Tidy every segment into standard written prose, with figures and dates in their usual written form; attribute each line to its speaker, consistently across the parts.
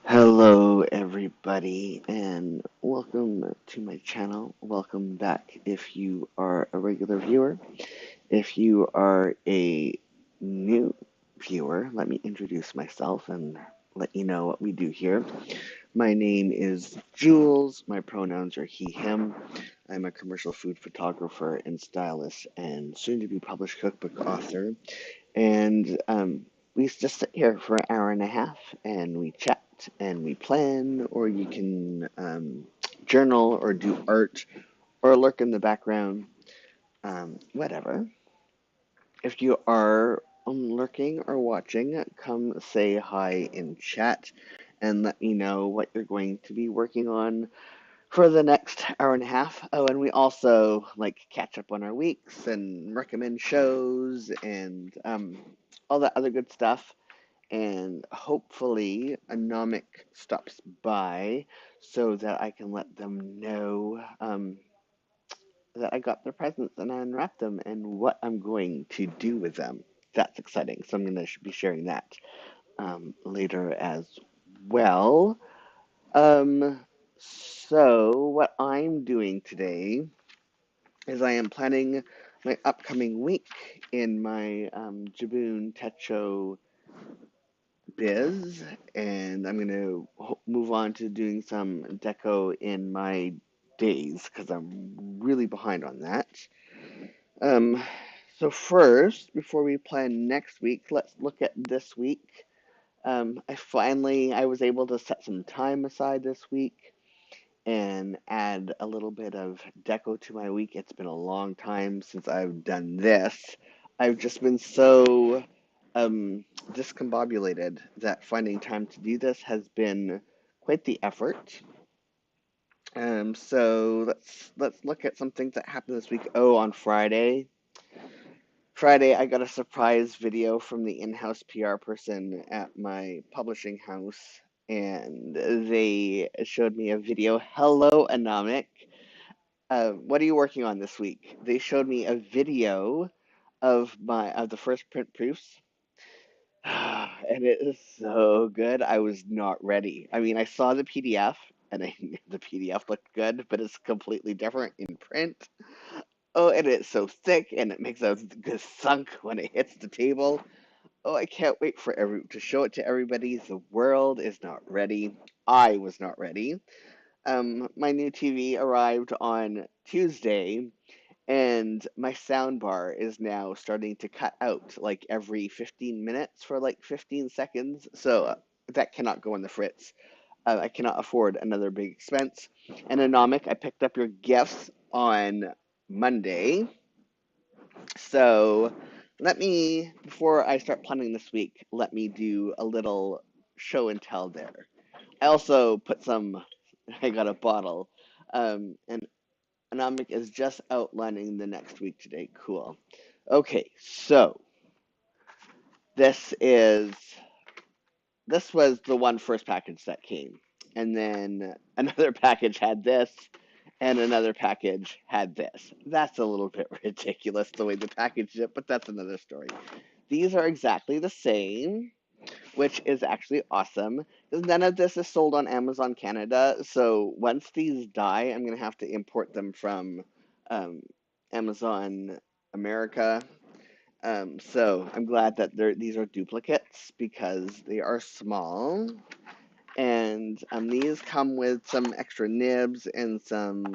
Speaker 1: Hello, everybody, and welcome to my channel. Welcome back if you are a regular viewer. If you are a new viewer, let me introduce myself and let you know what we do here. My name is Jules. My pronouns are he, him. I'm a commercial food photographer and stylist and soon to be published cookbook author. And we just sit here for an hour and a half and we chat and we plan, or you can journal or do art or lurk in the background, whatever. If you are lurking or watching, come say hi in chat and let me know what you're going to be working on for the next hour and a half. Oh, and we also like catch up on our weeks and recommend shows and all that other good stuff. And hopefully, Anomic stops by so that I can let them know that I got their presents and I unwrapped them and what I'm going to do with them. That's exciting. So I'm going to be sharing that later as well. Um, so, what I'm doing today is I am planning my upcoming week in my Jibun Techo biz, and I'm going to move on to doing some deco in my days because I'm really behind on that. Um, so first, before we plan next week, let's look at this week. I was able to set some time aside this week and add a little bit of deco to my week. It's been a long time since I've done this. I've just been so discombobulated that finding time to do this has been quite the effort. So let's look at some things that happened this week. Oh, on Friday. Friday, I got a surprise video from the in-house PR person at my publishing house, and they showed me a video. Hello, Anomic. What are you working on this week? They showed me a video of the first print proofs, and it is so good. I was not ready. I mean, I saw the PDF, and I knew the PDF looked good, but it's completely different in print. Oh, and it's so thick, and it makes a good thunk when it hits the table. Oh, I can't wait for to show it to everybody. The world is not ready. I was not ready. My new TV arrived on Tuesday, and my sound bar is now starting to cut out like every 15 minutes for like 15 seconds. So that cannot go on the fritz. I cannot afford another big expense. And Anomic, I picked up your gifts on Monday. So before I start planning this week, let me do a little show and tell there. I also I got a bottle. And Anomic is just outlining the next week today. Cool. Okay, so this is this was the one first package that came. And then another package had this, and another package had this. That's a little bit ridiculous the way they packaged it, but that's another story. These are exactly the same, which is actually awesome because none of this is sold on Amazon Canada. So once these die, I'm going to have to import them from um, Amazon America. So I'm glad that these are duplicates because they are small. And these come with some extra nibs and some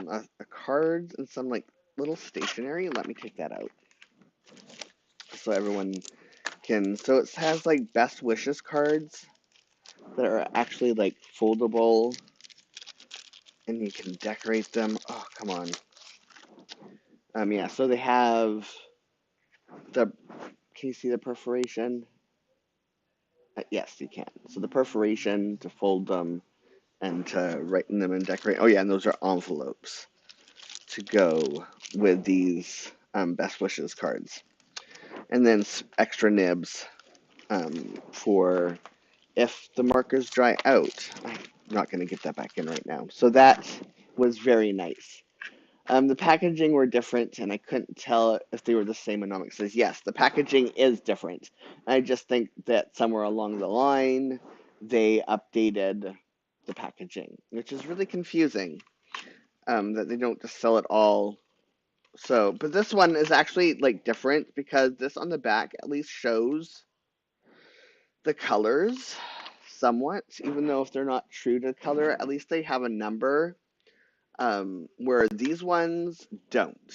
Speaker 1: cards and some like little stationery. Let me take that out so everyone can. So it has like best wishes cards that are actually like foldable and you can decorate them. Oh, come on. Yeah, so they have the, can you see the perforation? Yes, you can. So the perforation to fold them and to write in them and decorate. Oh yeah, and those are envelopes to go with these best wishes cards. And then extra nibs for if the markers dry out. I'm not going to get that back in right now. So that was very nice. The packaging were different, and I couldn't tell if they were the same. Anomic says, yes, the packaging is different. I just think that somewhere along the line, they updated the packaging, which is really confusing, that they don't just sell it all. So, but this one is actually like different because this on the back at least shows the colors somewhat, even though if they're not true to color, at least they have a number, where these ones don't.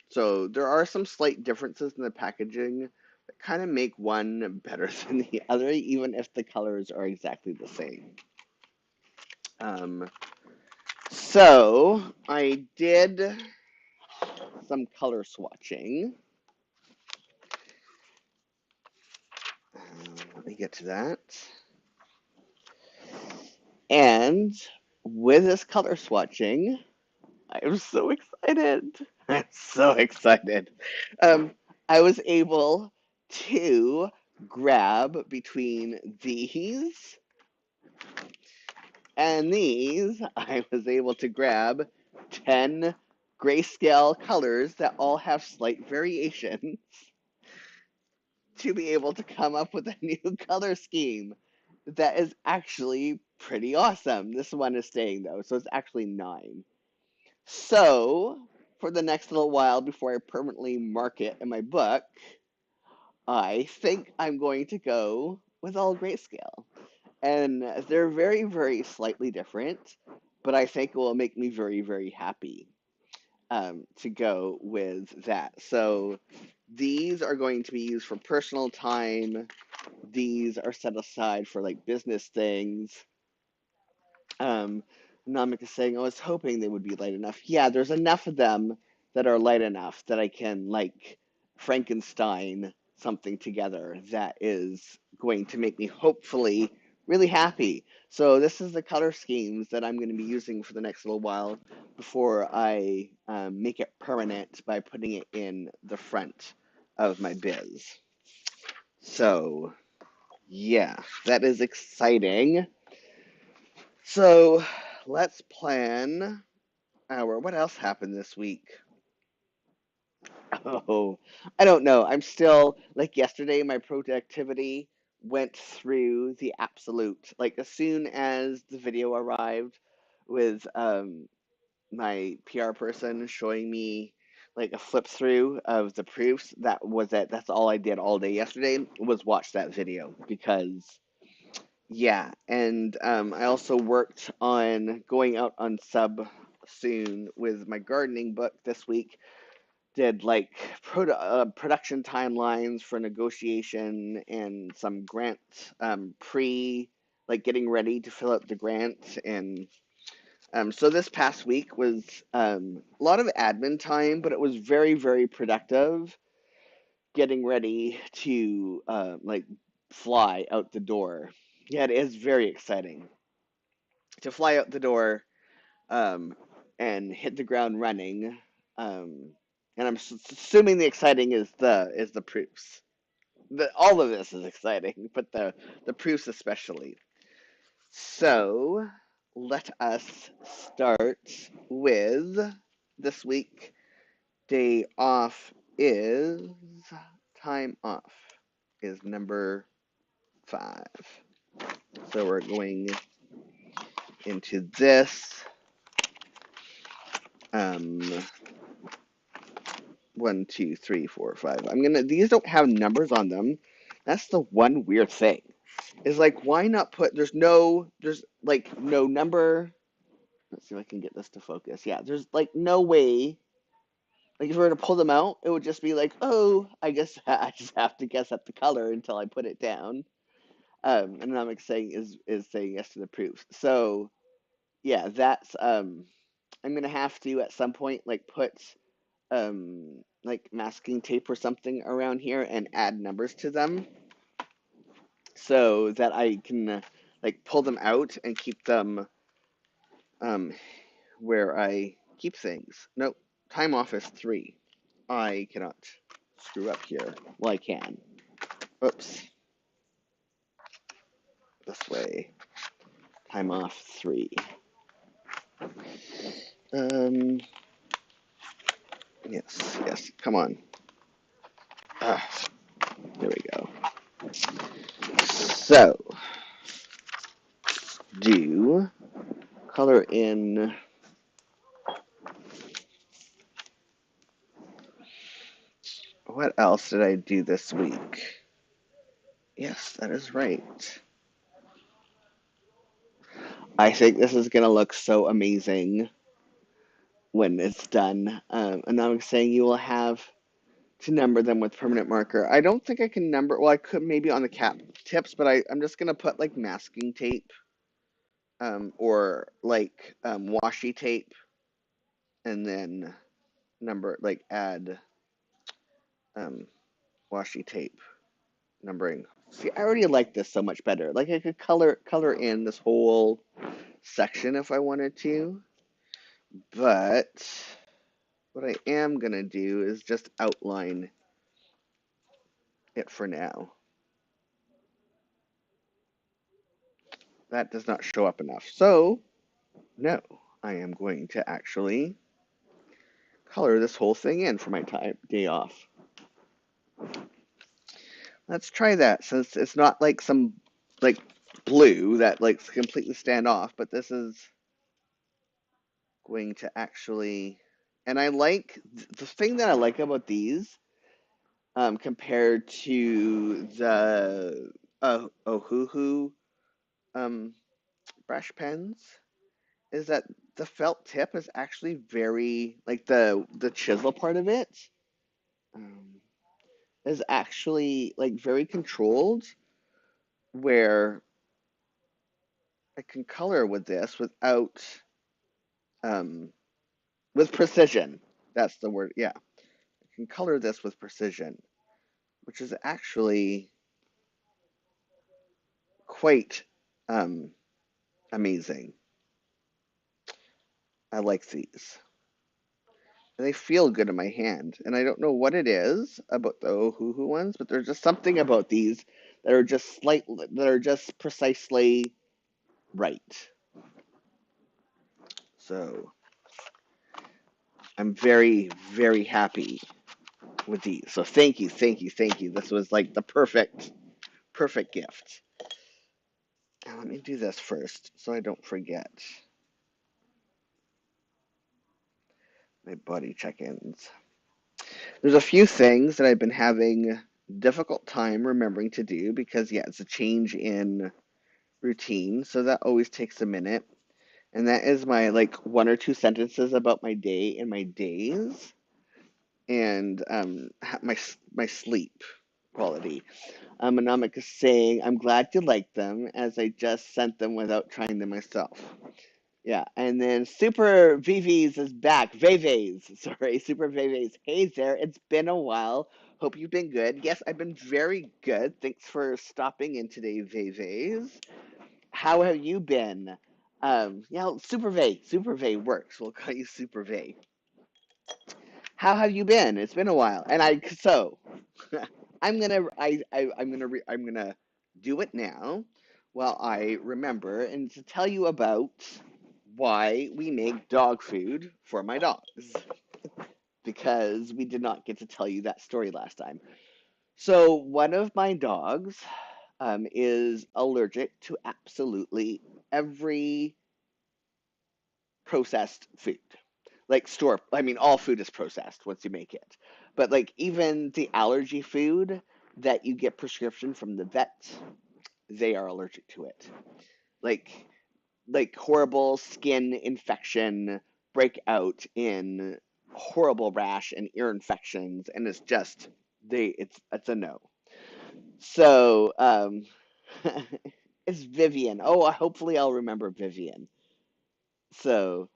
Speaker 1: So there are some slight differences in the packaging that kind of make one better than the other, even if the colors are exactly the same. So I did some color swatching. Let me get to that. And with this color swatching, I'm so excited. I'm so excited. Um, I was able to grab between these and these. I was able to grab 10 grayscale colors that all have slight variations to be able to come up with a new color scheme that is actually pretty awesome. This one is staying though, so it's actually 9. So, for the next little while before I permanently mark it in my book, I think I'm going to go with all grayscale. And they're very, very slightly different, but I think it will make me very, very happy, to go with that. So, these are going to be used for personal time. These are set aside for like business things. Namik is saying, I was hoping they would be light enough. Yeah, there's enough of them that are light enough that I can, like, Frankenstein something together that is going to make me hopefully really happy. So this is the color schemes that I'm going to be using for the next little while before I make it permanent by putting it in the front of my biz. So, yeah, that is exciting. So let's plan our. What else happened this week? Oh, I don't know. I'm still like yesterday. My productivity went through the absolute. Like as soon as the video arrived, with my PR person showing me like a flip through of the proofs. That was it. That's all I did all day yesterday was watch that video because yeah, and I also worked on going out on sub soon with my gardening book this week. Did like production timelines for negotiation and some grant like getting ready to fill out the grant. And so this past week was a lot of admin time, but it was very, very productive getting ready to like fly out the door. Yeah, it is very exciting to fly out the door, um, and hit the ground running. Um, and I'm assuming the exciting is the proofs. All of this is exciting, but the proofs especially. So let us start with this week. Day off is time off is number 5. So we're going into this. Um, 1, 2, 3, 4, 5. These don't have numbers on them. That's the one weird thing. Is like, why not put, there's like no number. Let's see if I can get this to focus. Yeah, there's like no way, like if we were to pull them out, it would just be like, oh, I guess I just have to guess at the color until I put it down. And I'm saying is saying yes to the proofs. So yeah, that's, I'm gonna have to at some point like put like masking tape or something around here and add numbers to them so that I can like pull them out and keep them um where I keep things. Nope, time off is 3. I cannot screw up here. Well, I can. Oops. This way. Time off 3. Um. Yes. Come on. Ah, there we go. So do color in. What else did I do this week? Yes, that is right. I think this is going to look so amazing when it's done. And I'm saying you will have to number them with permanent marker. I don't think I can number, well, I could maybe on the cap tips, but I'm just going to put like masking tape or like washi tape and then number, like add um, washi tape numbering. See, I already like this so much better. Like I could color in this whole section if I wanted to, but what I am gonna do is just outline it for now. That does not show up enough. So, no, I am going to actually color this whole thing in for my day off. Let's try that since it's not like some like blue that like completely stand off, but this is going to actually, and I like the thing that I like about these compared to the Ohuhu um, brush pens is that the felt tip is actually very like the chisel part of it um, is actually like very controlled where I can color with this without um, with precision. That's the word. Yeah, I can color this with precision, which is actually quite um, amazing. I like these. And they feel good in my hand. And I don't know what it is about the Ohuhu ones, but there's just something about these that are just precisely right. So I'm very, very happy with these. So thank you, thank you, thank you. This was like the perfect gift. Now let me do this first so I don't forget my body check-ins. There's a few things that I've been having difficult time remembering to do because yeah, it's a change in routine, so that always takes a minute. And that is my like one or two sentences about my day and my days and my sleep quality. Monomic is saying, I'm glad you like them as I just sent them without trying them myself. Yeah, and then Super VVs is back. Veves, sorry, Super Veves. Hey there, it's been a while. Hope you've been good. Yes, I've been very good. Thanks for stopping in today, Veves. How have you been? Yeah, Super V works. We'll call you Super V. How have you been? It's been a while, and I'm gonna do it now, while I remember, and to tell you about why we make dog food for my dogs, because we did not get to tell you that story last time. So one of my dogs is allergic to absolutely every processed food. Like I mean, all food is processed once you make it. But like even the allergy food that you get prescription from the vet, they are allergic to it. Like like horrible skin infection break out in horrible rash and ear infections, and it's just it's a no. So it's Vivian. Oh, hopefully I'll remember Vivian. So,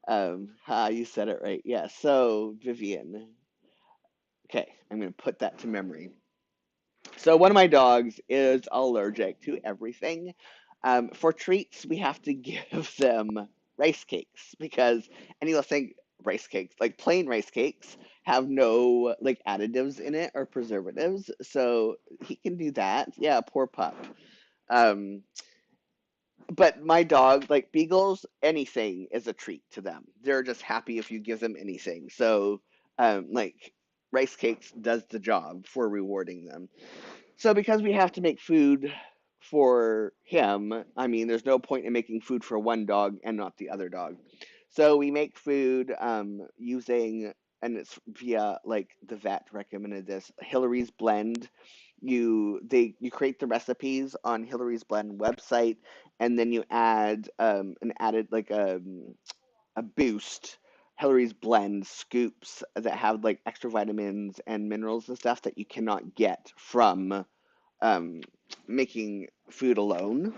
Speaker 1: you said it right. Yeah. So, Vivian. Okay, I'm gonna put that to memory. So, one of my dogs is allergic to everything. For treats, we have to give them rice cakes because, and you'll think rice cakes, like plain rice cakes, have no like additives in it or preservatives. So he can do that. Yeah, poor pup. Um, but my dog, like beagles, anything is a treat to them. They're just happy if you give them anything. So, like rice cakes does the job for rewarding them. So because we have to make food for him, I mean, there's no point in making food for one dog and not the other dog. So we make food using, and it's via like the vet recommended this Hillary's Blend. You create the recipes on Hillary's Blend website, and then you add an added like a boost. Hillary's Blend scoops that have like extra vitamins and minerals and stuff that you cannot get from um, making food alone.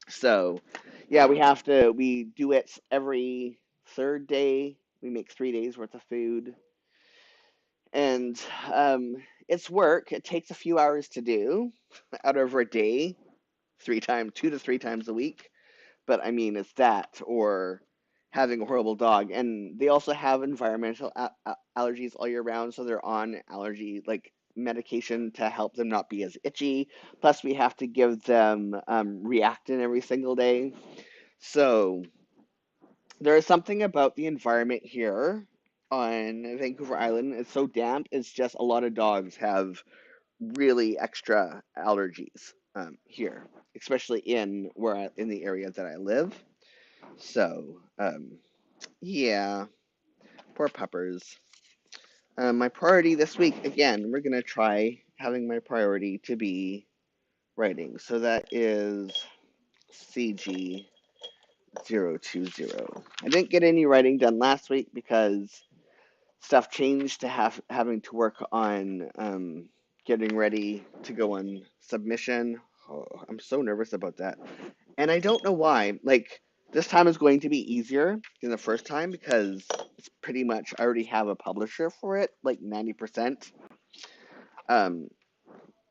Speaker 1: So, yeah, we do it every third day. We make 3 days worth of food. And it's work. It takes a few hours to do out over a day, 2 to 3 times a week. But I mean, it's that or having a horrible dog. And they also have environmental allergies all year round, so they're on allergy like medication to help them not be as itchy. Plus, we have to give them Reactin every single day. So there is something about the environment here on Vancouver Island. It's so damp. It's just a lot of dogs have really extra allergies here, especially in the area that I live. So, yeah, poor puppers. My priority this week, again, we're gonna try having my priority to be writing. So that is CG020. I didn't get any writing done last week because stuff changed to having to work on getting ready to go on submission. Oh, I'm so nervous about that. And I don't know why. Like, this time is going to be easier than the first time because it's pretty much I already have a publisher for it, like 90%. Um,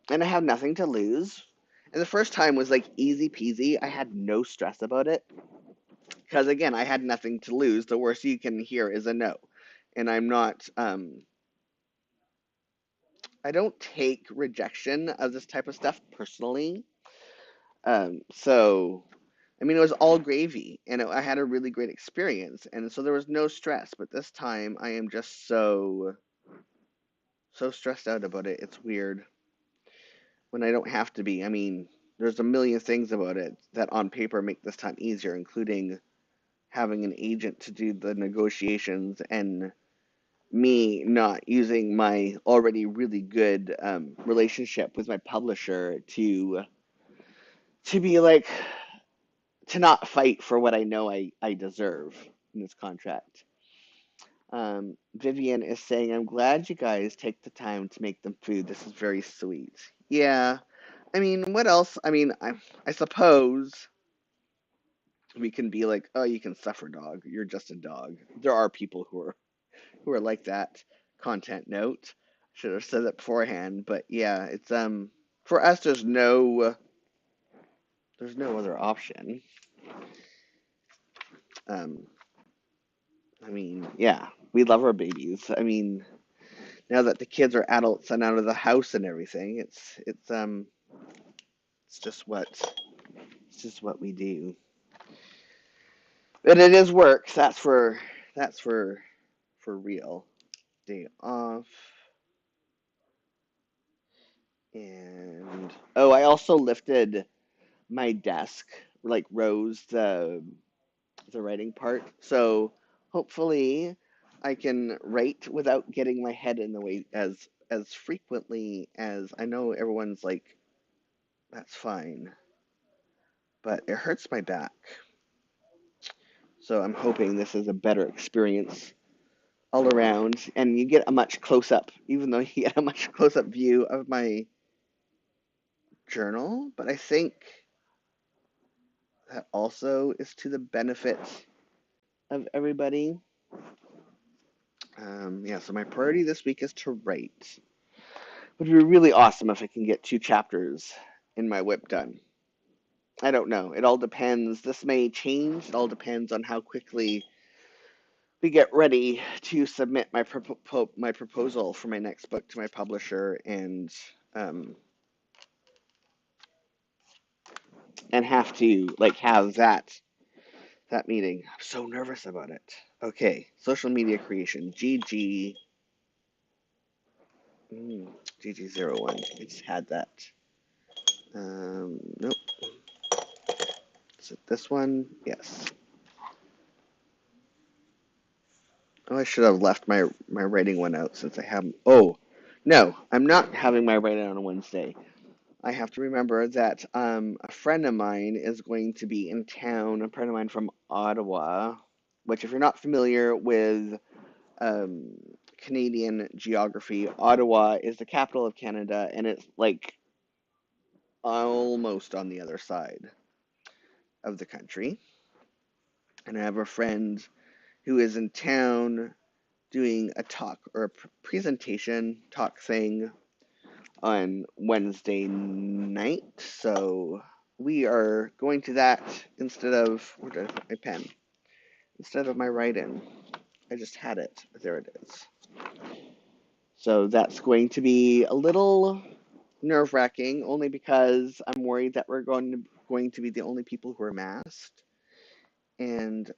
Speaker 1: and I have nothing to lose. And the first time was like easy peasy. I had no stress about it because again, I had nothing to lose. The worst you can hear is a no. And I'm not I don't take rejection of this type of stuff personally. So I mean, it was all gravy, and I had a really great experience, and so there was no stress. But this time, I am just so stressed out about it. It's weird when I don't have to be. I mean, there's a million things about it that on paper make this time easier, including having an agent to do the negotiations and me not using my already really good relationship with my publisher to be like to not fight for what I know I deserve in this contract. Vivian is saying, I'm glad you guys take the time to make them food. This is very sweet. Yeah. I mean, what else? I mean, I suppose we can be like, oh, you can suffer, dog. You're just a dog. There are people who are like that. Content note. Should have said that beforehand, but yeah, it's for us. There's no other option. Um, I mean, yeah, we love our babies. I mean, now that the kids are adults and out of the house and everything, it's just what we do. But it is work. That's for real. Day off. And oh, I also lifted my desk, like rose the writing part. So hopefully I can write without getting my head in the way as frequently as I know everyone's like, that's fine. But it hurts my back. So I'm hoping this is a better experience all around, and you get a much close up, even though you get a much close up view of my journal. But I think that also is to the benefit of everybody. Yeah, so my priority this week is to write. It would be really awesome if I can get 2 chapters in my whip done. I don't know. It all depends. This may change. It all depends on how quickly we get ready to submit my proposal for my next book to my publisher um, and have to like have that meeting. I'm so nervous about it. Okay, social media creation. GG01. I just had that. Nope. Is it this one? Yes. Oh, I should have left my writing one out since I haven't. Oh, no, I'm not having my writing on a Wednesday. I have to remember that a friend of mine is going to be in town, a friend of mine from Ottawa, which, if you're not familiar with um, Canadian geography, Ottawa is the capital of Canada, and it's like almost on the other side of the country. And I have a friend who is in town doing a talk or a presentation talk thing on Wednesday night. So we are going to that instead of, where did I put my pen? Instead of my write-in. I just had it. There it is. So that's going to be a little nerve-wracking, only because I'm worried that we're going to be the only people who are masked. And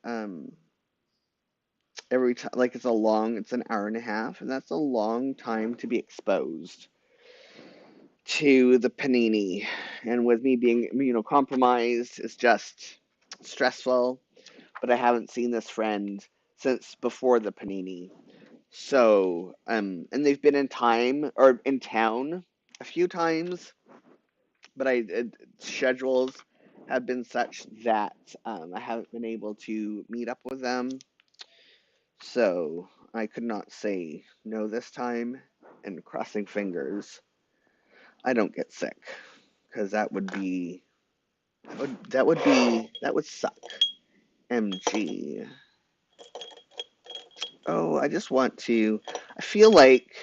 Speaker 1: every time, like it's an hour and a half, and that's a long time to be exposed to the panini. And with me being immunocompromised, it's just stressful. But I haven't seen this friend since before the panini. So, and they've been in town a few times, but schedules have been such that I haven't been able to meet up with them. So I could not say no this time, and crossing fingers, I don't get sick, because that would suck. MG. Oh, I just want to. I feel like.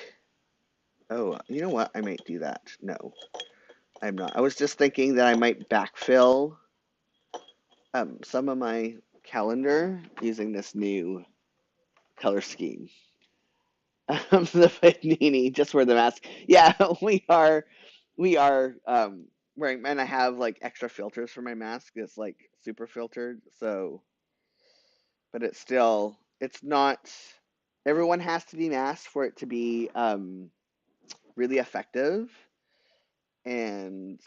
Speaker 1: Oh, you know what? I might do that. No, I'm not. I was just thinking that I might backfill some of my calendar using this new color scheme. The panini, just wear the mask. Yeah, we are wearing, and I have like extra filters for my mask. It's like super filtered, so, but it's not. Everyone has to be masked for it to be really effective, and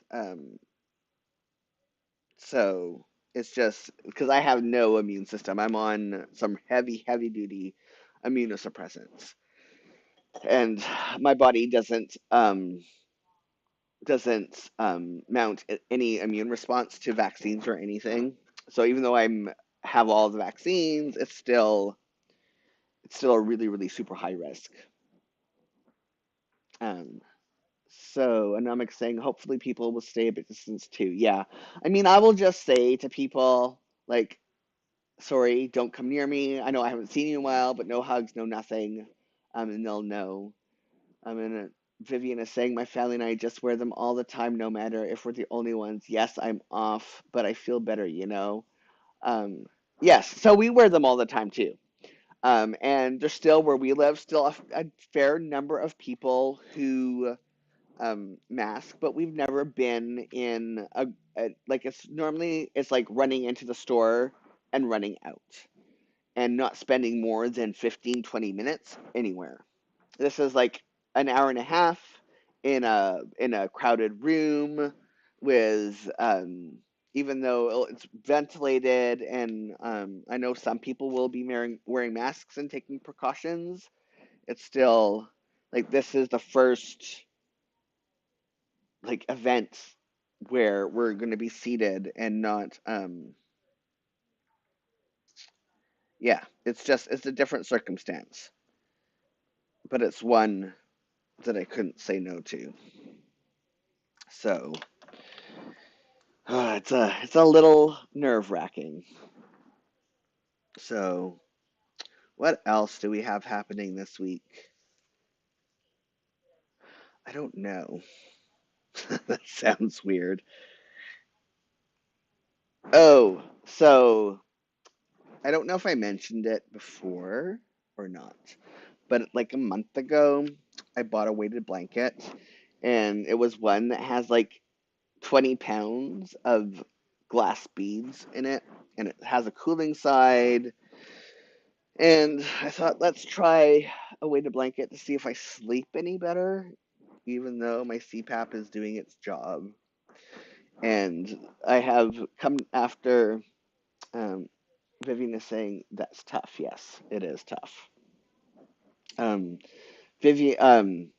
Speaker 1: so it's just because I have no immune system. I'm on some heavy duty immunosuppressants, and my body doesn't mount any immune response to vaccines or anything. So even though I'm have all the vaccines, it's still a really super high risk. Um, so, and I'm saying hopefully people will stay a bit distance too. Yeah, I mean, I will just say to people like, sorry, don't come near me. I know I haven't seen you in a while, but no hugs, no nothing. And they'll know. And Vivian is saying, my family and I just wear them all the time, no matter if we're the only ones. Yes, I'm off, but I feel better. Um, yes, so we wear them all the time too. And there's still, where we live, still a fair number of people who mask, but we've never been in like, it's like running into the store and running out and not spending more than 15-20 minutes anywhere. This is like an hour and a half in a crowded room with even though it's ventilated, and I know some people will be wearing masks and taking precautions. It's still like this is the first like event where we're going to be seated and not yeah, it's a different circumstance, but it's one that I couldn't say no to. So it's a little nerve-wracking. So what else do we have happening this week? I don't know. That sounds weird. Oh, so I don't know if I mentioned it before or not, but like a month ago, I bought a weighted blanket, and it was one that has like 20 pounds of glass beads in it, and it has a cooling side. And I thought, let's try a weighted blanket to see if I sleep any better, even though my CPAP is doing its job. And I have come after um, Vivian is saying that's tough. Yes, it is tough. Um, Vivian,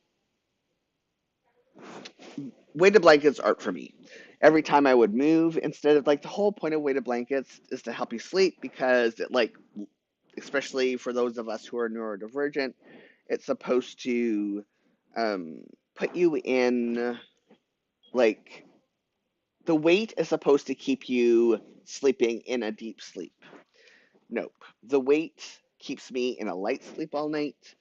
Speaker 1: weighted blankets aren't for me. Every time I would move, instead of like the whole point of weighted blankets is to help you sleep because it like, especially for those of us who are neurodivergent, it's supposed to um, put you in like the weight is supposed to keep you sleeping in a deep sleep. Nope. The weight keeps me in a light sleep all night,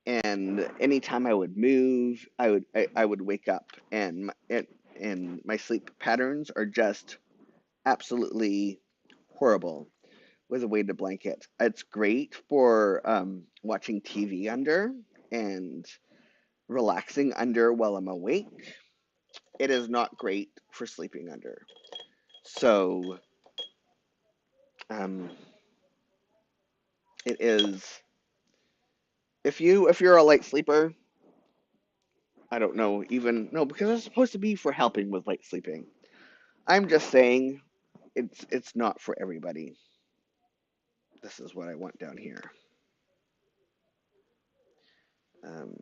Speaker 1: and anytime I would move, I would wake up, and my sleep patterns are just absolutely horrible with a weighted blanket. It's great for watching TV under and relaxing under while I'm awake. It is not great for sleeping under. So um, it is if you're a light sleeper, I don't know even no because it's supposed to be for helping with light sleeping. I'm just saying it's not for everybody. This is what I want down here. Um,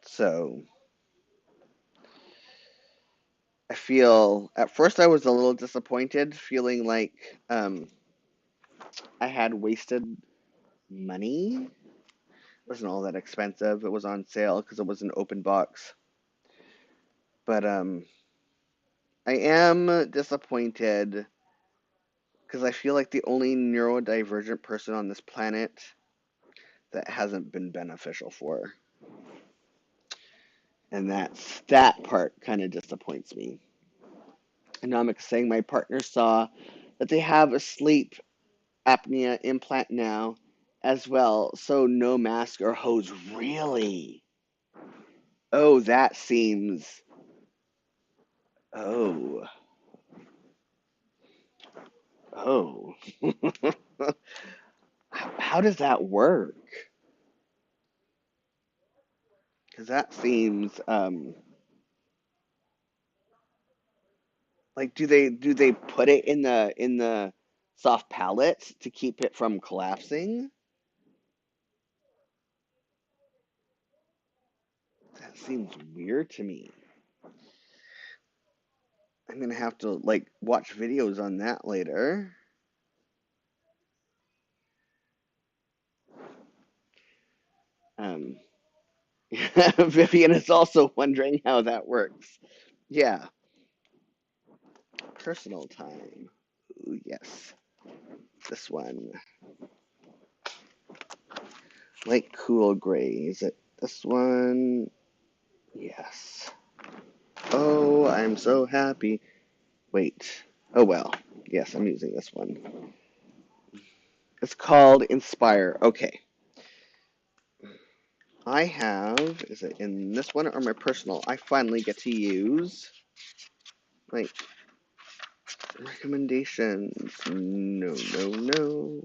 Speaker 1: so I feel at first I was a little disappointed, feeling like I had wasted money. It wasn't all that expensive. It was on sale because it was an open box. But I am disappointed because I feel like the only neurodivergent person on this planet that hasn't been beneficial for. And that part kind of disappoints me. Anomik saying my partner saw that they have a sleep apnea implant now as well, so no mask or hose. Really? Oh, that seems. Oh, oh. How does that work? Because that seems like do they put it in the soft palate to keep it from collapsing? That seems weird to me. I'm gonna have to like watch videos on that later. Um, Vivian is also wondering how that works. Yeah, personal time. Ooh, yes, this one. Light cool gray. Is it this one? Yes. Oh, I'm so happy. Wait. Oh well. Yes, I'm using this one. It's called Inspire. Okay. I have, is it in this one or my personal? I finally get to use, like, recommendations. No, no, no.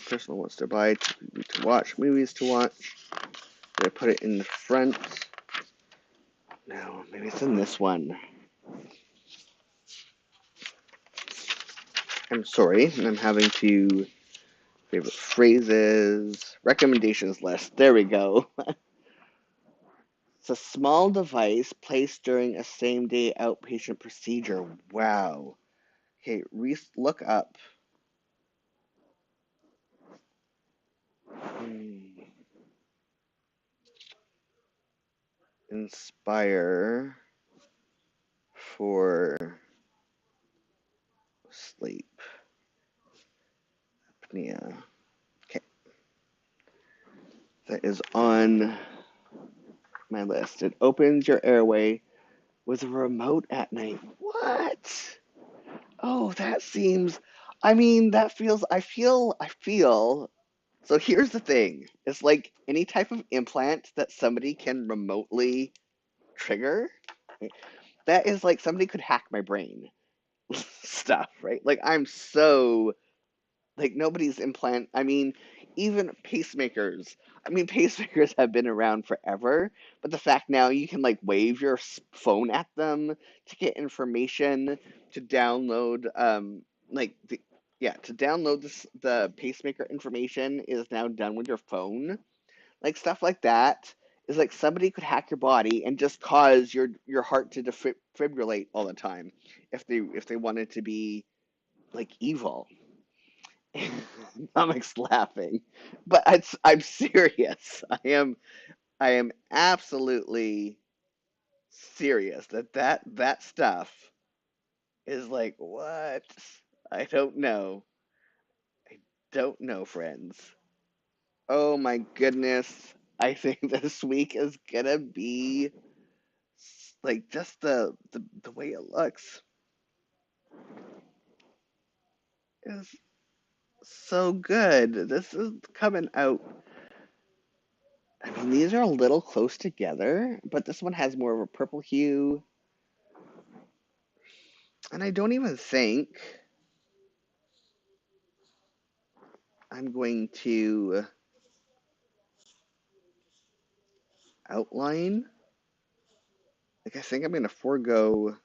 Speaker 1: Personal wants to buy, to watch, movies to watch. Did I put it in the front? No, maybe it's in this one. I'm sorry, I'm having to favorite phrases, recommendations list. There we go. It's a small device placed during a same-day outpatient procedure. Wow. Okay, look up. Inspire for sleep apnea. Okay, that is on my list. It opens your airway with a remote at night. What? Oh, that seems. I mean, that feels. I feel. So here's the thing. It's like any type of implant that somebody can remotely trigger. That is like somebody could hack my brain stuff, right? Like I'm so like nobody's implant. I mean, even pacemakers. I mean, pacemakers have been around forever, but the fact now you can like wave your phone at them to get information, to download, like the, yeah, to download the pacemaker information is now done with your phone. Like stuff like that is like somebody could hack your body and just cause your heart to defibrillate all the time if they wanted to be like evil. Comics laughing, but I'm serious. I am absolutely serious that stuff is like what? I don't know. I don't know, friends. Oh my goodness. I think this week is gonna be like just the way it looks is so good. This is coming out. I mean, these are a little close together, but this one has more of a purple hue. And I don't even think I'm going to outline. Like, I think I'm going to forego.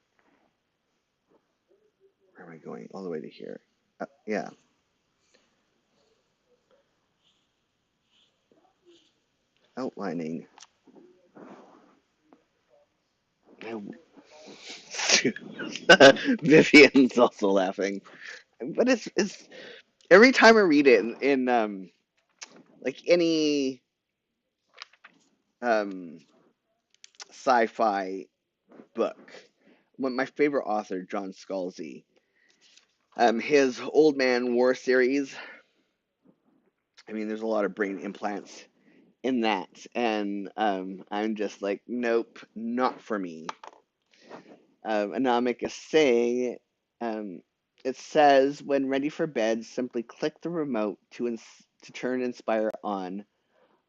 Speaker 1: Where am I going? All the way to here. Yeah. Outlining. Vivian's also laughing. But it's every time I read it in like any um sci-fi book. My favorite author, John Scalzi, his Old Man War series. I mean, there's a lot of brain implants in that, and I'm just like, nope, not for me. Anomic is saying, um, it says, when ready for bed, simply click the remote to turn Inspire on,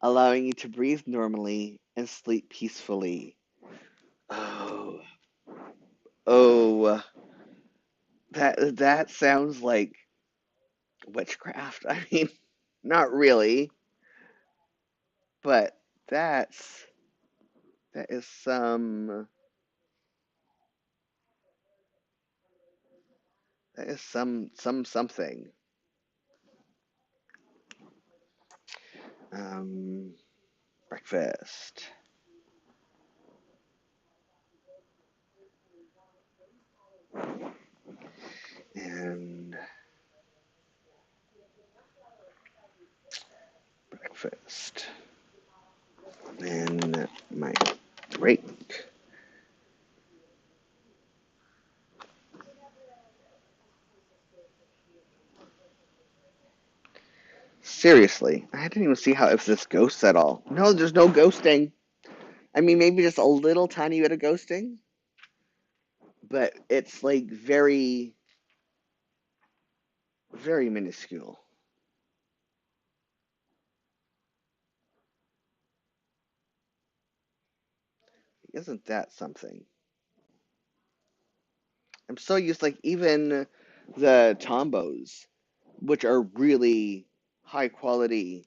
Speaker 1: allowing you to breathe normally and sleep peacefully. Oh, oh, that sounds like witchcraft. I mean, not really, but that's that is something. Um, breakfast and breakfast and my break. Seriously, I didn't even see how if this ghosts at all. No, there's no ghosting. I mean, maybe just a little tiny bit of ghosting, but it's like very, very minuscule. Isn't that something? I'm so used, like, even the Tombos, which are really high quality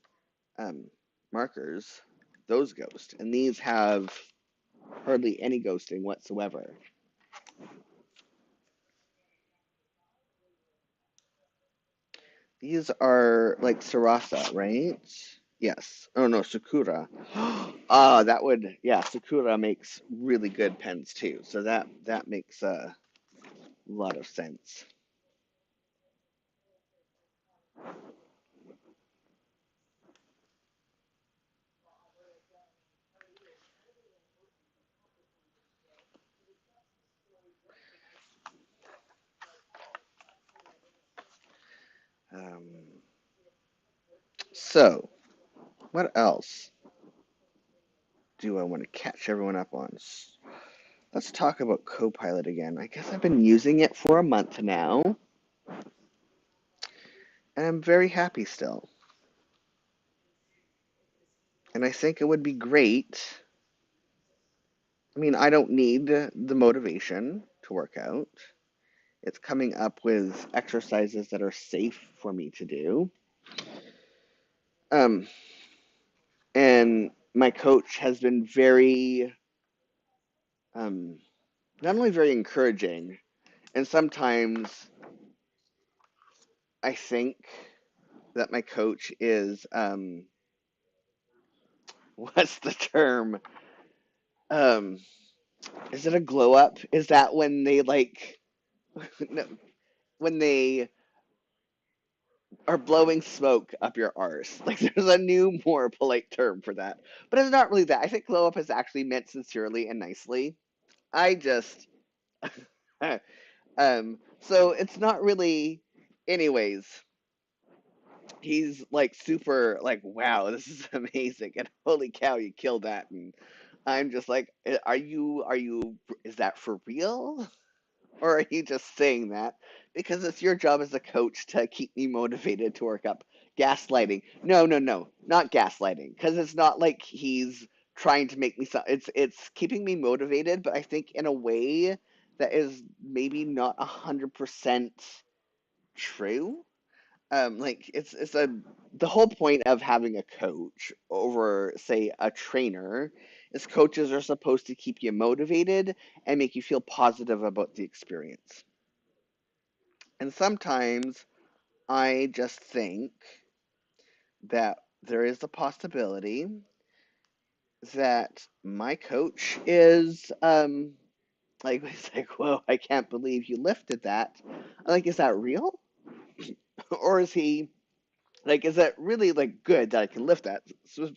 Speaker 1: um, markers, those ghost, and these have hardly any ghosting whatsoever. These are like Sarasa, right? Yes. Oh no, Sakura. Ah, that would, yeah, Sakura makes really good pens too. So that makes a lot of sense. Um, so, what else do I want to catch everyone up on? Let's talk about Copilot again. I guess I've been using it for a month now, and I'm very happy still. And I think it would be great. I mean, I don't need the motivation to work out. It's coming up with exercises that are safe for me to do. Um, and my coach has been very, um, not only very encouraging, and sometimes I think that my coach is, what's the term? Um, is it a glow up? Is that when they like, no, when they are blowing smoke up your arse? Like, there's a new, more polite term for that, but it's not really that. I think glow up is actually meant sincerely and nicely. I just, so it's not really. Anyways, he's like super like, wow, this is amazing, and holy cow, you killed that, and I'm just like, is that for real? Or are you just saying that because it's your job as a coach to keep me motivated to work up? Gaslighting. No, no, no, not gaslighting. Because it's not like he's trying to make me so. It's keeping me motivated, but I think in a way that is maybe not 100% true. Like it's a the whole point of having a coach over, say, a trainer is coaches are supposed to keep you motivated and make you feel positive about the experience. And sometimes I just think that there is a possibility that my coach is like he's like, whoa, I can't believe you lifted that. I'm like, is that real? Or is he like, is that really like good that I can lift that? So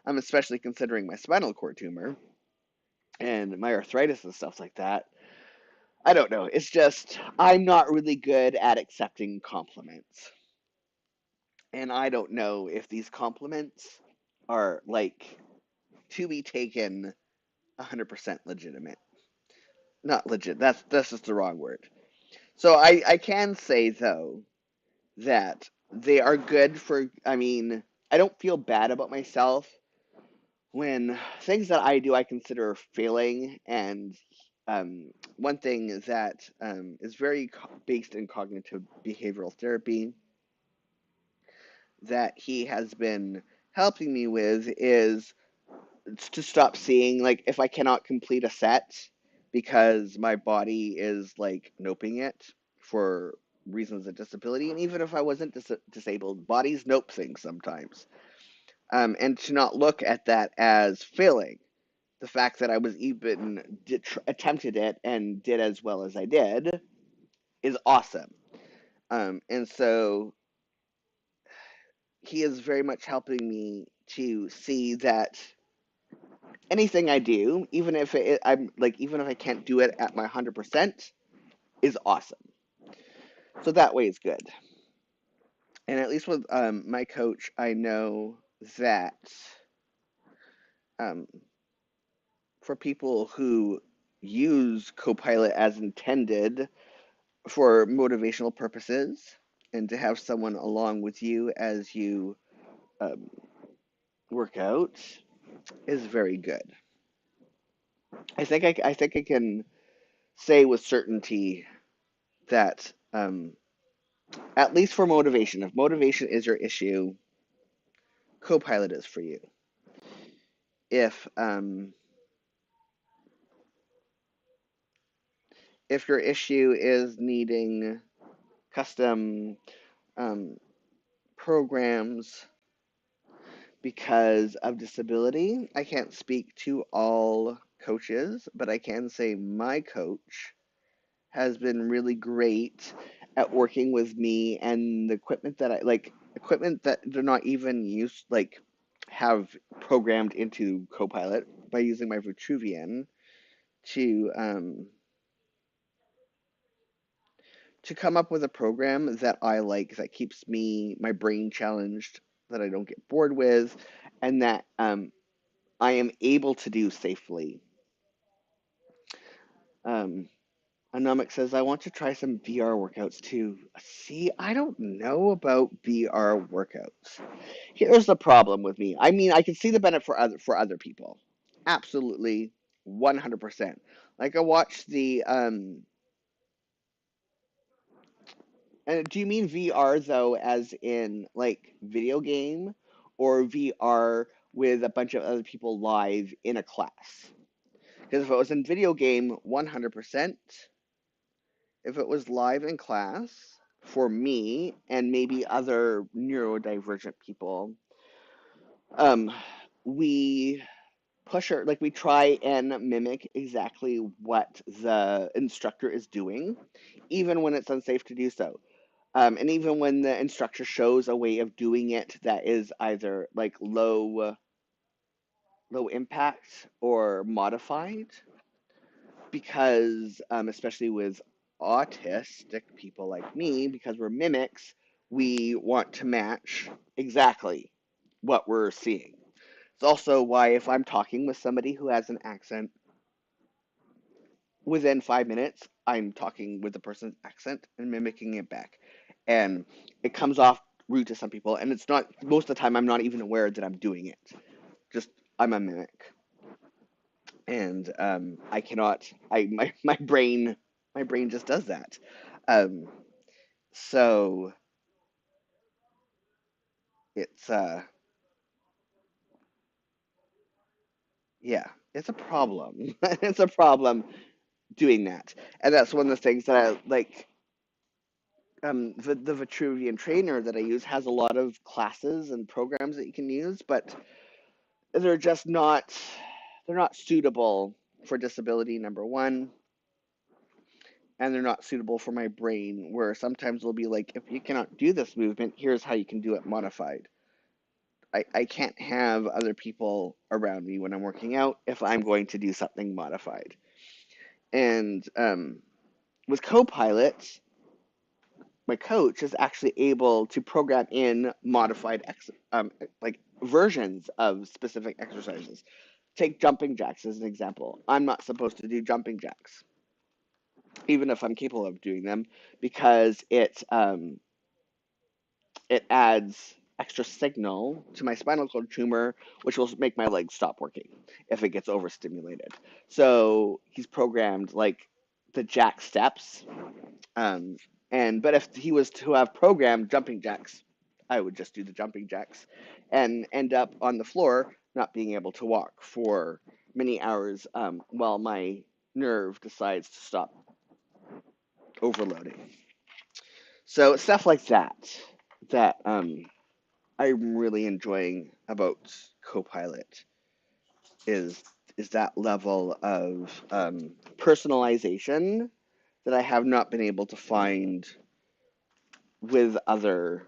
Speaker 1: I'm especially considering my spinal cord tumor and my arthritis and stuff like that. I don't know. It's just I'm not really good at accepting compliments. And I don't know if these compliments are like to be taken 100% legitimate. Not legit. That's just the wrong word. So I can say though that they are good for, I mean, I don't feel bad about myself when things that I do I consider failing. And one thing that is very based in cognitive behavioral therapy that he has been helping me with is to stop seeing like if I cannot complete a set because my body is like noping it for reasons of disability, and even if I wasn't disabled, bodies nope things sometimes, and to not look at that as failing. The fact that I was even attempted it and did as well as I did is awesome. And so he is very much helping me to see that anything I do, even if I'm like, even if I can't do it at my 100%, is awesome. So that way is good. And at least with my coach, I know that um, for people who use Copilot as intended for motivational purposes, and to have someone along with you as you um, work out is very good. I think I can say with certainty that at least for motivation, if motivation is your issue, Copilot is for you. If if your issue is needing custom um, programs because of disability, I can't speak to all coaches, but I can say my coach has been really great at working with me, and the equipment that I like, equipment that they're not even used, like have programmed into Copilot by using my Vitruvian to um, to come up with a program that I like, that keeps my brain challenged, that I don't get bored with, and that I am able to do safely. Um, Anomik says, I want to try some VR workouts too. See, I don't know about VR workouts. Here's the problem with me. I mean, I can see the benefit for other people. Absolutely, 100%. Like I watched the and do you mean VR though as in like video game, or VR with a bunch of other people live in a class. Because if it was in video game, 100%. If it was live in class for me and maybe other neurodivergent people, um, we we try and mimic exactly what the instructor is doing, even when it's unsafe to do so. And even when the instructor shows a way of doing it that is either like low impact or modified, because especially with autistic people like me, because we're mimics, we want to match exactly what we're seeing. It's also why if I'm talking with somebody who has an accent, within 5 minutes, I'm talking with the person's accent and mimicking it back. And it comes off rude to some people, and it's not, most of the time, I'm not even aware that I'm doing it. Just, I'm a mimic. And I cannot, my brain just does that. Um, so it's, yeah, it's a problem. It's a problem doing that. And that's one of the things that I like. The Vitruvian trainer that I use has a lot of classes and programs that you can use, but they're just not they're not suitable for disability, number one, and they're not suitable for my brain, where sometimes they'll be like, if you cannot do this movement, here's how you can do it modified. I can't have other people around me when I'm working out if I'm going to do something modified. And with Copilot, my coach is actually able to program in modified like versions of specific exercises. Take jumping jacks as an example. I'm not supposed to do jumping jacks, even if I'm capable of doing them, because it adds extra signal to my spinal cord tumor, which will make my legs stop working if it gets overstimulated. So he's programmed like the jack steps. Um, but if he was to have programmed jumping jacks, I would just do the jumping jacks and end up on the floor not being able to walk for many hours while my nerve decides to stop overloading. So stuff like that I'm really enjoying about Copilot is is that level of personalization that I have not been able to find with other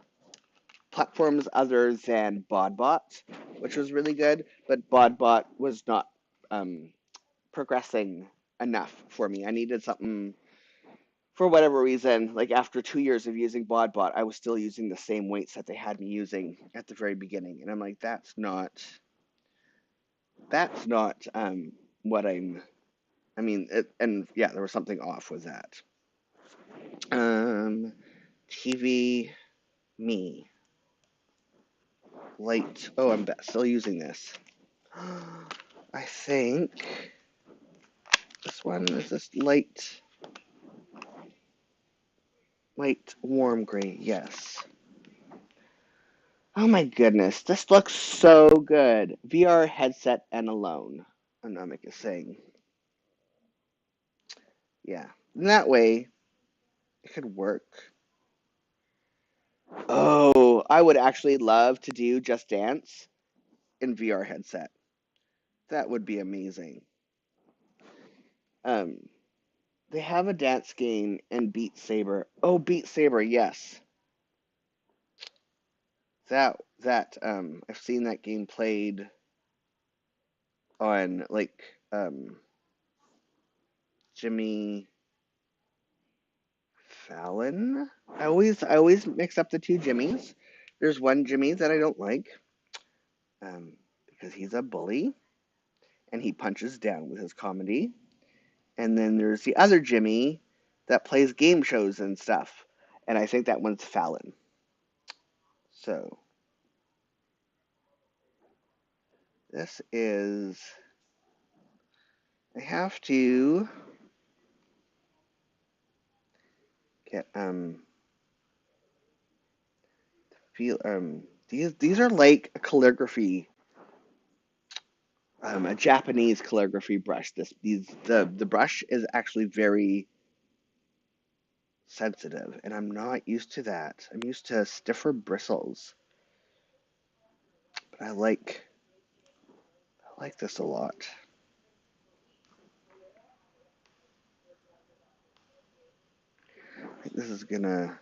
Speaker 1: platforms other than BodBot, which was really good, but BodBot was not um, progressing enough for me. I needed something for whatever reason. Like after 2 years of using BodBot, I was still using the same weights that they had me using at the very beginning, and I'm like, that's not what I'm. I mean, and yeah, there was something off with that. Um, TV me light. Oh, I'm still using this. I think this one is this light warm gray. Yes. Oh my goodness, this looks so good. VR headset and alone. Anomic is saying, yeah. In that way, it could work. Oh, I would actually love to do Just Dance in VR headset. That would be amazing. Um, they have a dance game in Beat Saber. Oh, Beat Saber, yes. That I've seen that game played on like Jimmy Fallon. I always mix up the two Jimmys. There's one Jimmy that I don't like because he's a bully and he punches down with his comedy. And then there's the other Jimmy that plays game shows and stuff. And I think that one's Fallon. So this is I have to get feel These are like a calligraphy, a Japanese calligraphy brush. The brush is actually very sensitive, and I'm not used to that. I'm used to stiffer bristles, but I like this a lot. I think this is gonna.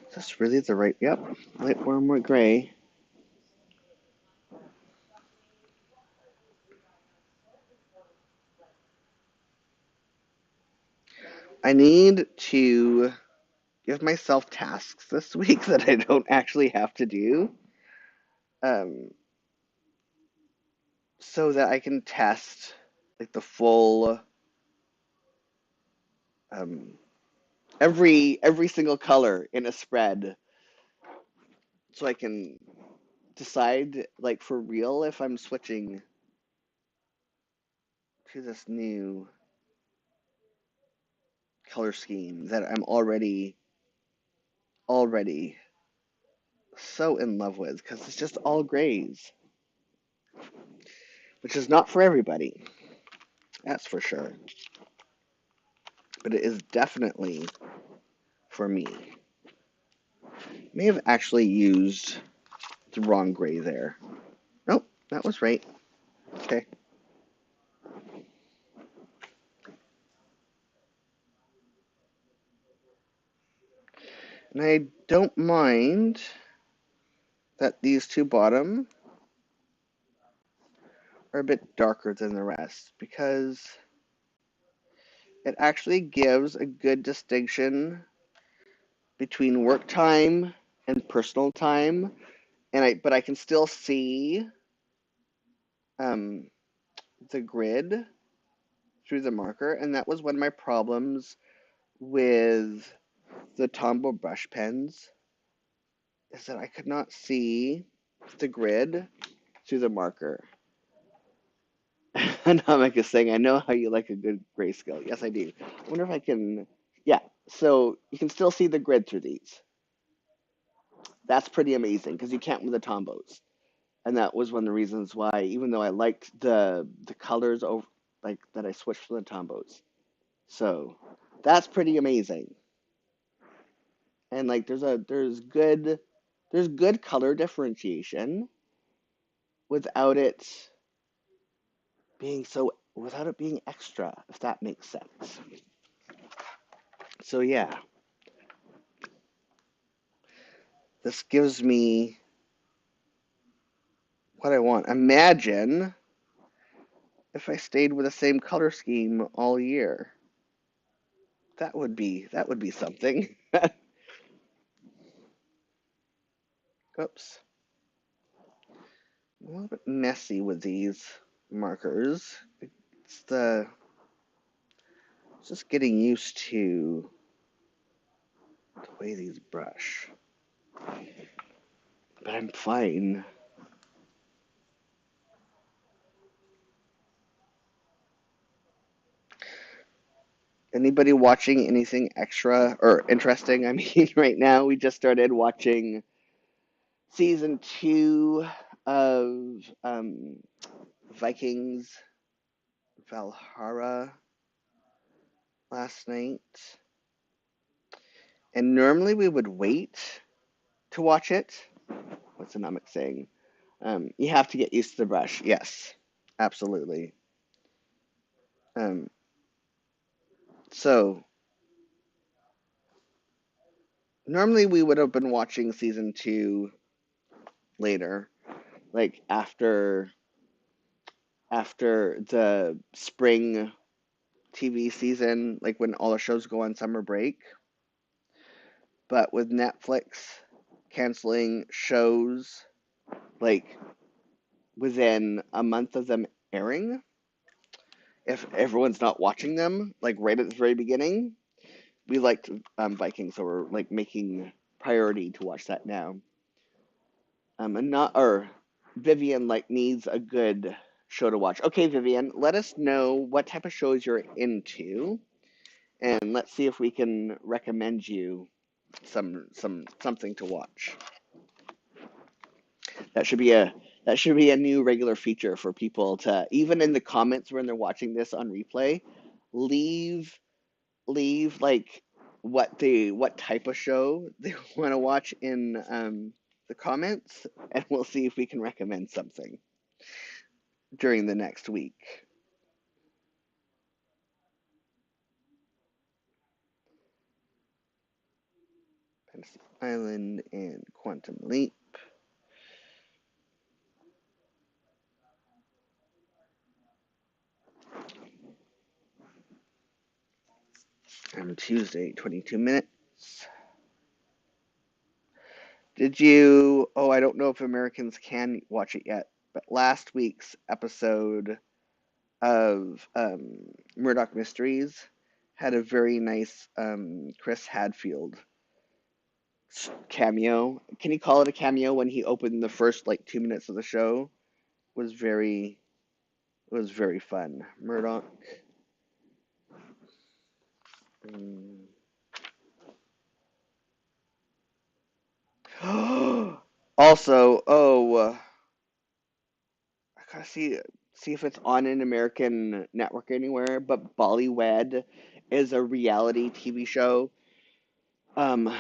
Speaker 1: Is this really the right? Yep, light wormwood gray. I need to give myself tasks this week that I don't actually have to do, um, so that I can test like the full, um, every single color in a spread, so I can decide like for real if I'm switching to this new color scheme that I'm already so in love with, because it's just all grays, which is not for everybody, that's for sure. But it is definitely for me. May have actually used the wrong gray there. Nope, that was right. Okay. And I don't mind that these two bottom are a bit darker than the rest, because it actually gives a good distinction between work time and personal time, but I can still see um, the grid through the marker, and that was one of my problems with the Tombow brush pens, is that I could not see the grid through the marker. Anomik is saying, I know how you like a good grayscale. Yes, I do. I wonder if I can, yeah, so you can still see the grid through these. That's pretty amazing, because you can't with the Tombows. And that was one of the reasons why, even though I liked the colors over, like that, I switched to the Tombows. So that's pretty amazing. And like there's good color differentiation without it without it being extra, if that makes sense. So yeah, this gives me what I want. Imagine if I stayed with the same color scheme all year. That would be something. Oops. A little bit messy with these markers. It's just getting used to the way these brush. But I'm fine. Anybody watching anything extra or interesting? I mean, right now we just started watching season 2 of Vikings Valhalla last night. And normally we would wait to watch it. What's Anomic saying? You have to get used to the brush. Yes, absolutely. Um, so normally we would have been watching season 2 later, like after the spring TV season, like when all the shows go on summer break. But with Netflix canceling shows like within a month of them airing, if everyone's not watching them, like right at the very beginning, we liked Vikings, so we're like making priority to watch that now. And not or Vivian like needs a good show to watch. Okay, Vivian, let us know what type of shows you're into, and let's see if we can recommend you something to watch. That should be a new regular feature for people to, even in the comments when they're watching this on replay, leave like what type of show they want to watch in the comments, and we'll see if we can recommend something during the next week. Fantasy Island and Quantum Leap. Tuesday, 22 minutes. Did you? Oh, I don't know if Americans can watch it yet, but last week's episode of Murdoch Mysteries had a very nice Chris Hadfield cameo. Can you call it a cameo when he opened the first like 2 minutes of the show? Was very fun. Murdoch. Also, I gotta see if it's on an American network anywhere. But Bollywed is a reality TV show um,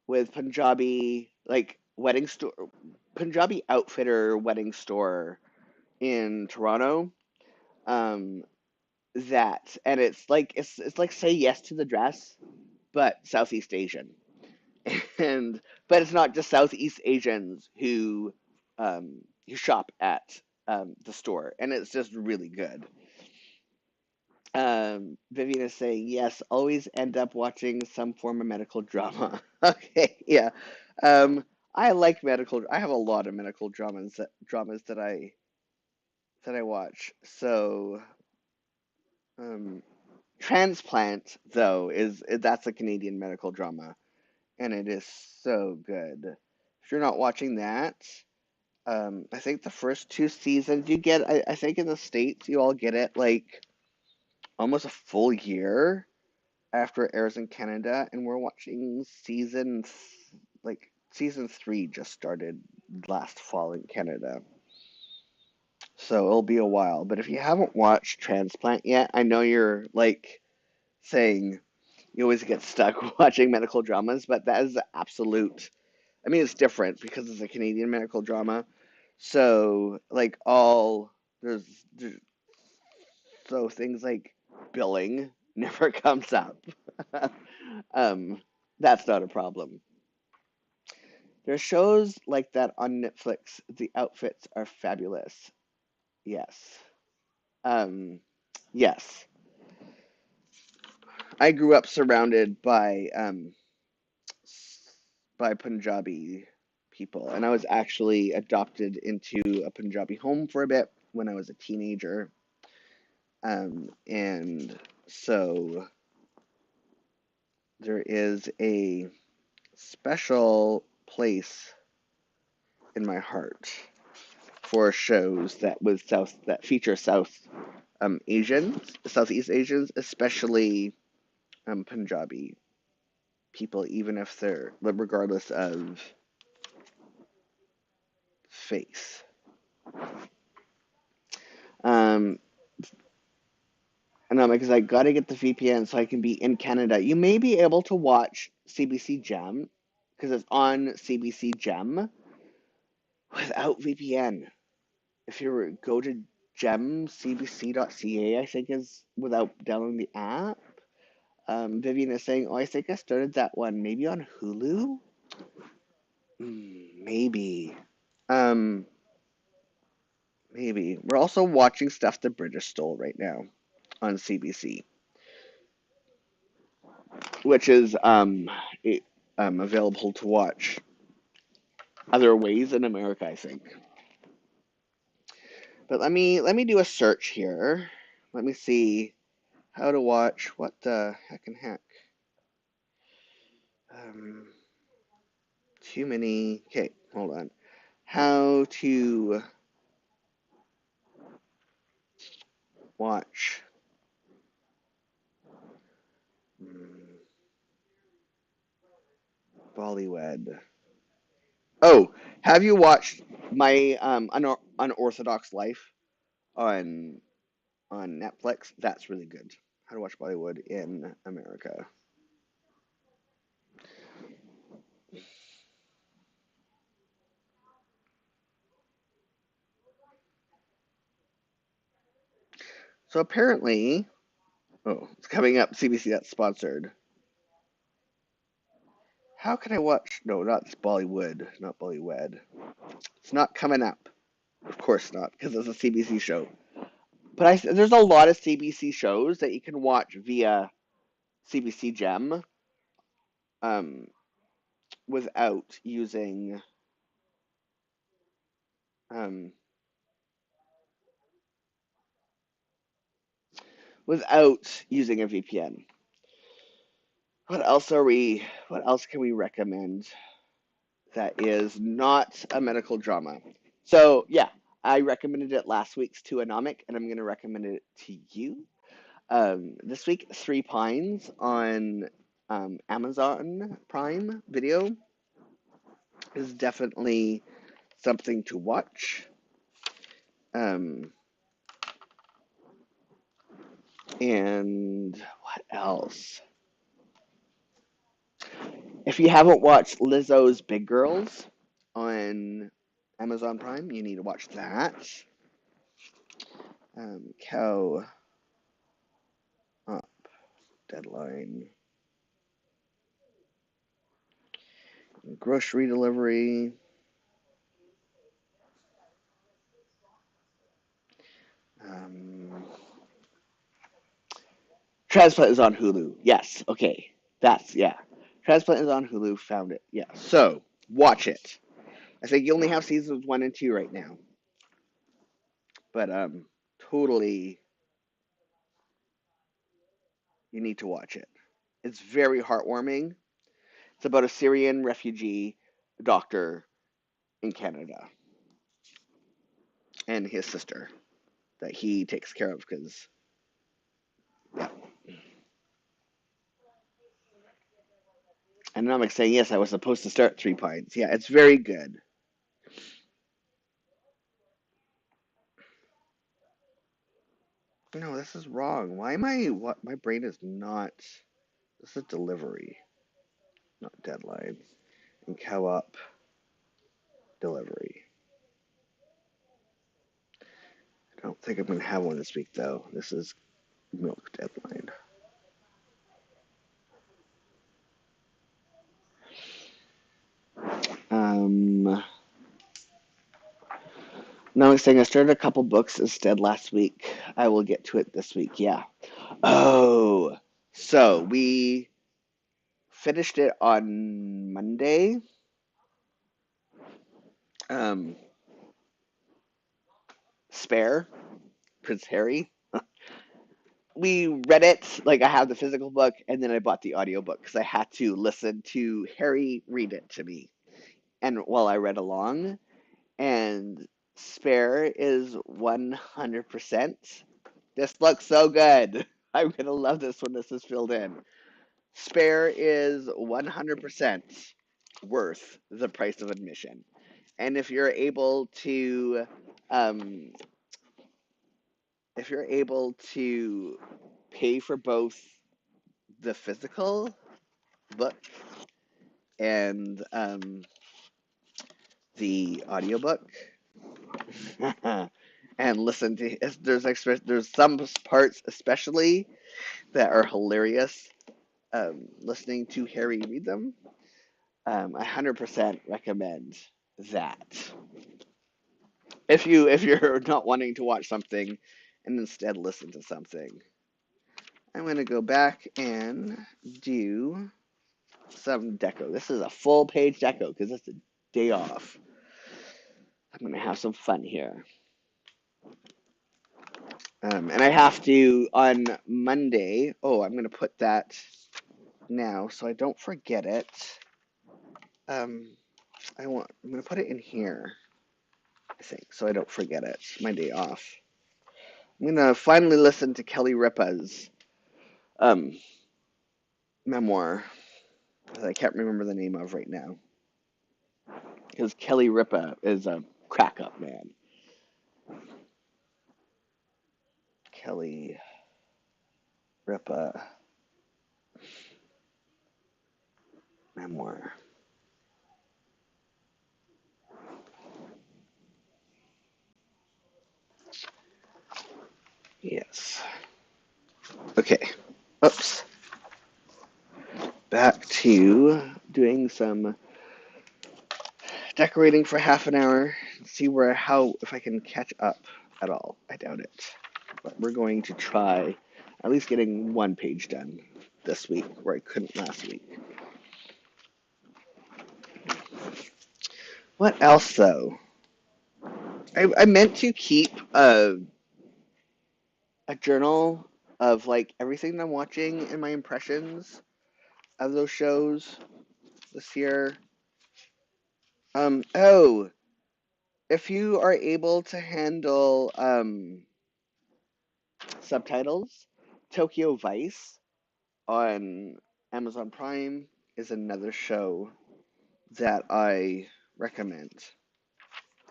Speaker 1: with Punjabi outfitter wedding store in Toronto. Um, and it's like Say Yes to the Dress, but Southeast Asian. And but it's not just Southeast Asians who shop at the store, and it's just really good. Vivian is saying yes. Always end up watching some form of medical drama. Okay, yeah. Um, I like medical. I have a lot of medical dramas that I watch. So, um, Transplant though that's a Canadian medical drama, and it is so good. If you're not watching that, I think the first two seasons you get, I think in the States you all get it like almost a full year after it airs in Canada, and we're watching season 3 just started last fall in Canada. So it'll be a while. But if you haven't watched Transplant yet, I know you're like saying you always get stuck watching medical dramas, but that is the absolute. I mean, it's different because it's a Canadian medical drama. So, like, there's so things like billing never comes up. um, that's not a problem. There's shows like that on Netflix. The outfits are fabulous. Yes. Um, yes. I grew up surrounded by Punjabi people, and I was actually adopted into a Punjabi home for a bit when I was a teenager. And so there is a special place in my heart for shows that feature Southeast Asians, especially Punjabi people, even if they're regardless of face. Um, and because I gotta get the VPN so I can be in Canada. You may be able to watch CBC Gem because it's on CBC Gem without VPN. If you go to gemcbc.ca, I think is without downloading the app. Vivian is saying, "Oh, I think I started that one. Maybe on Hulu. Maybe. Um, maybe. We're also watching stuff the British stole right now on CBC, which is available to watch other ways in America, I think. But let me do a search here. Let me see how to watch what the heck and heck. Um, too many. Okay, hold on. How to watch. Bollywood. Oh, have you watched my unorthodox life on Netflix? That's really good. How to watch Bollywood in America. So apparently, oh, it's coming up. CBC, that's sponsored. How can I watch? No, not this Bollywood, not Bollywood. It's not coming up. Of course not, because it's a CBC show. But there's a lot of CBC shows that you can watch via CBC Gem, um, without using um, a VPN. What else can we recommend that is not a medical drama? So yeah, I recommended it last week's to Anomic, and I'm going to recommend it to you. This week, Three Pines on Amazon Prime Video is definitely something to watch. Um, and what else? If you haven't watched Lizzo's Big Girls on Amazon Prime, you need to watch that. Cow Up, Deadline, Grocery Delivery. Um, Transplant is on Hulu. Yes. Okay. Yeah. Transplant is on Hulu. Found it. Yeah. So watch it. I think you only have seasons 1 and 2 right now, but totally you need to watch it. It's very heartwarming. It's about a Syrian refugee doctor in Canada and his sister that he takes care of because yeah. And I'm saying yes, I was supposed to start Three Pines. Yeah, it's very good. No, this is wrong. Why am I what my brain is not this is delivery, not deadline. And co-op delivery. I don't think I'm gonna have one this week though. This is milk deadline. Um no, I'm saying I started a couple books instead last week. I will get to it this week, yeah. Oh, so we finished it on Monday. Um, Spare, Prince Harry. We read it, like I have the physical book, and then I bought the audiobook because I had to listen to Harry read it to me. And while I read along, and Spare is 100%. This looks so good. I'm gonna love this when this is filled in. Spare is 100% worth the price of admission. And um, if you're able to pay for both the physical book and the audiobook, and listen to there's some parts especially that are hilarious. Listening to Harry read them, 100% recommend that. If you're not wanting to watch something and instead listen to something. I'm gonna go back and do some deco. This is a full page deco because it's a day off. I'm gonna have some fun here. And I have to on Monday. Oh, I'm gonna put that now so I don't forget it. Um, I'm gonna put it in here. I think so I don't forget it. My day off. I'm gonna finally listen to Kelly Ripa's um memoir. that I can't remember the name of right now. Because Kelly Ripa is a crack up man. Kelly Ripa memoir. Yes. Okay. Oops. Back to doing some decorating for half an hour. See if I can catch up at all. I doubt it. But we're going to try at least getting one page done this week where I couldn't last week. What else though? I meant to keep a journal of like everything I'm watching and my impressions of those shows this year. Oh, if you are able to handle subtitles, Tokyo Vice on Amazon Prime is another show that I recommend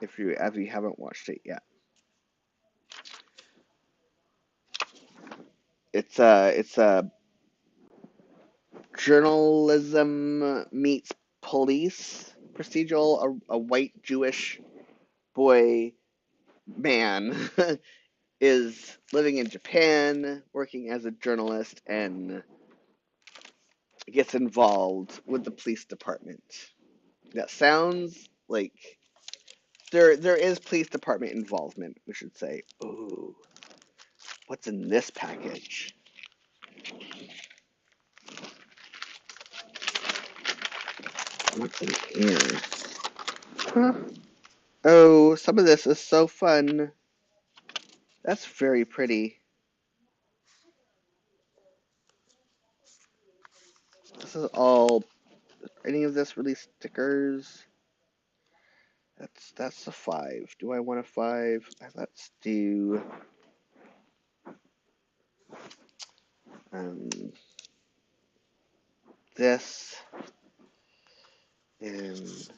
Speaker 1: if you haven't watched it yet. It's a journalism meets police procedural. A white Jewish boy man is living in Japan, working as a journalist, and gets involved with the police department. That sounds like there is police department involvement, we should say. Ooh, what's in this package? What's in here? Huh? Oh, some of this is so fun. That's very pretty. This is all. Any of this really stickers? That's a 5. Do I want a 5? Let's do um, this and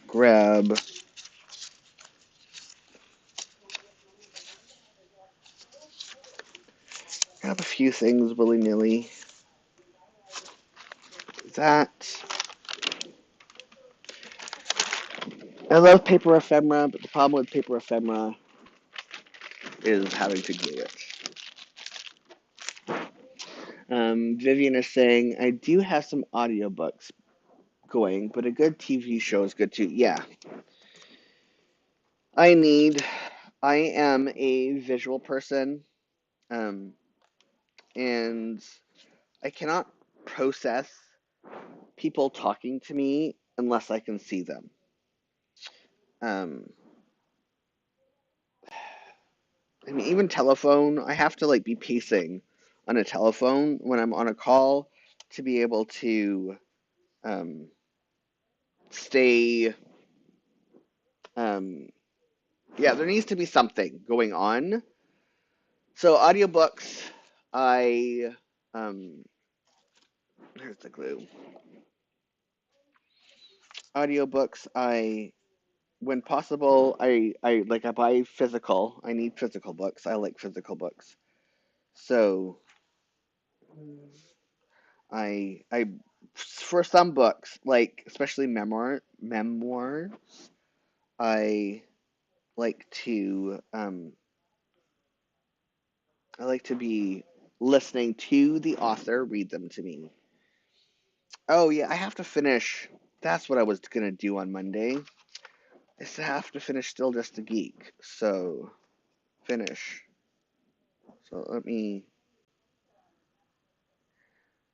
Speaker 1: grab a few things willy nilly. That. I love paper ephemera, but the problem with paper ephemera is having to glue it. Vivian is saying, I do have some audiobooks going, but a good TV show is good too. Yeah. I am a visual person, um, and I cannot process people talking to me unless I can see them. Um, I mean, even telephone, I have to like be pacing on a telephone when I'm on a call to be able to um, stay. Yeah, there needs to be something going on. So audiobooks, I here's the glue. Audiobooks, when possible, I buy physical. I need physical books. I like physical books. So I for some books, like especially memoirs, I like to I like to be listening to the author read them to me. Oh yeah, I have to finish. That's what I was gonna do on Monday. Is to have to finish Still Just a Geek. So finish. So let me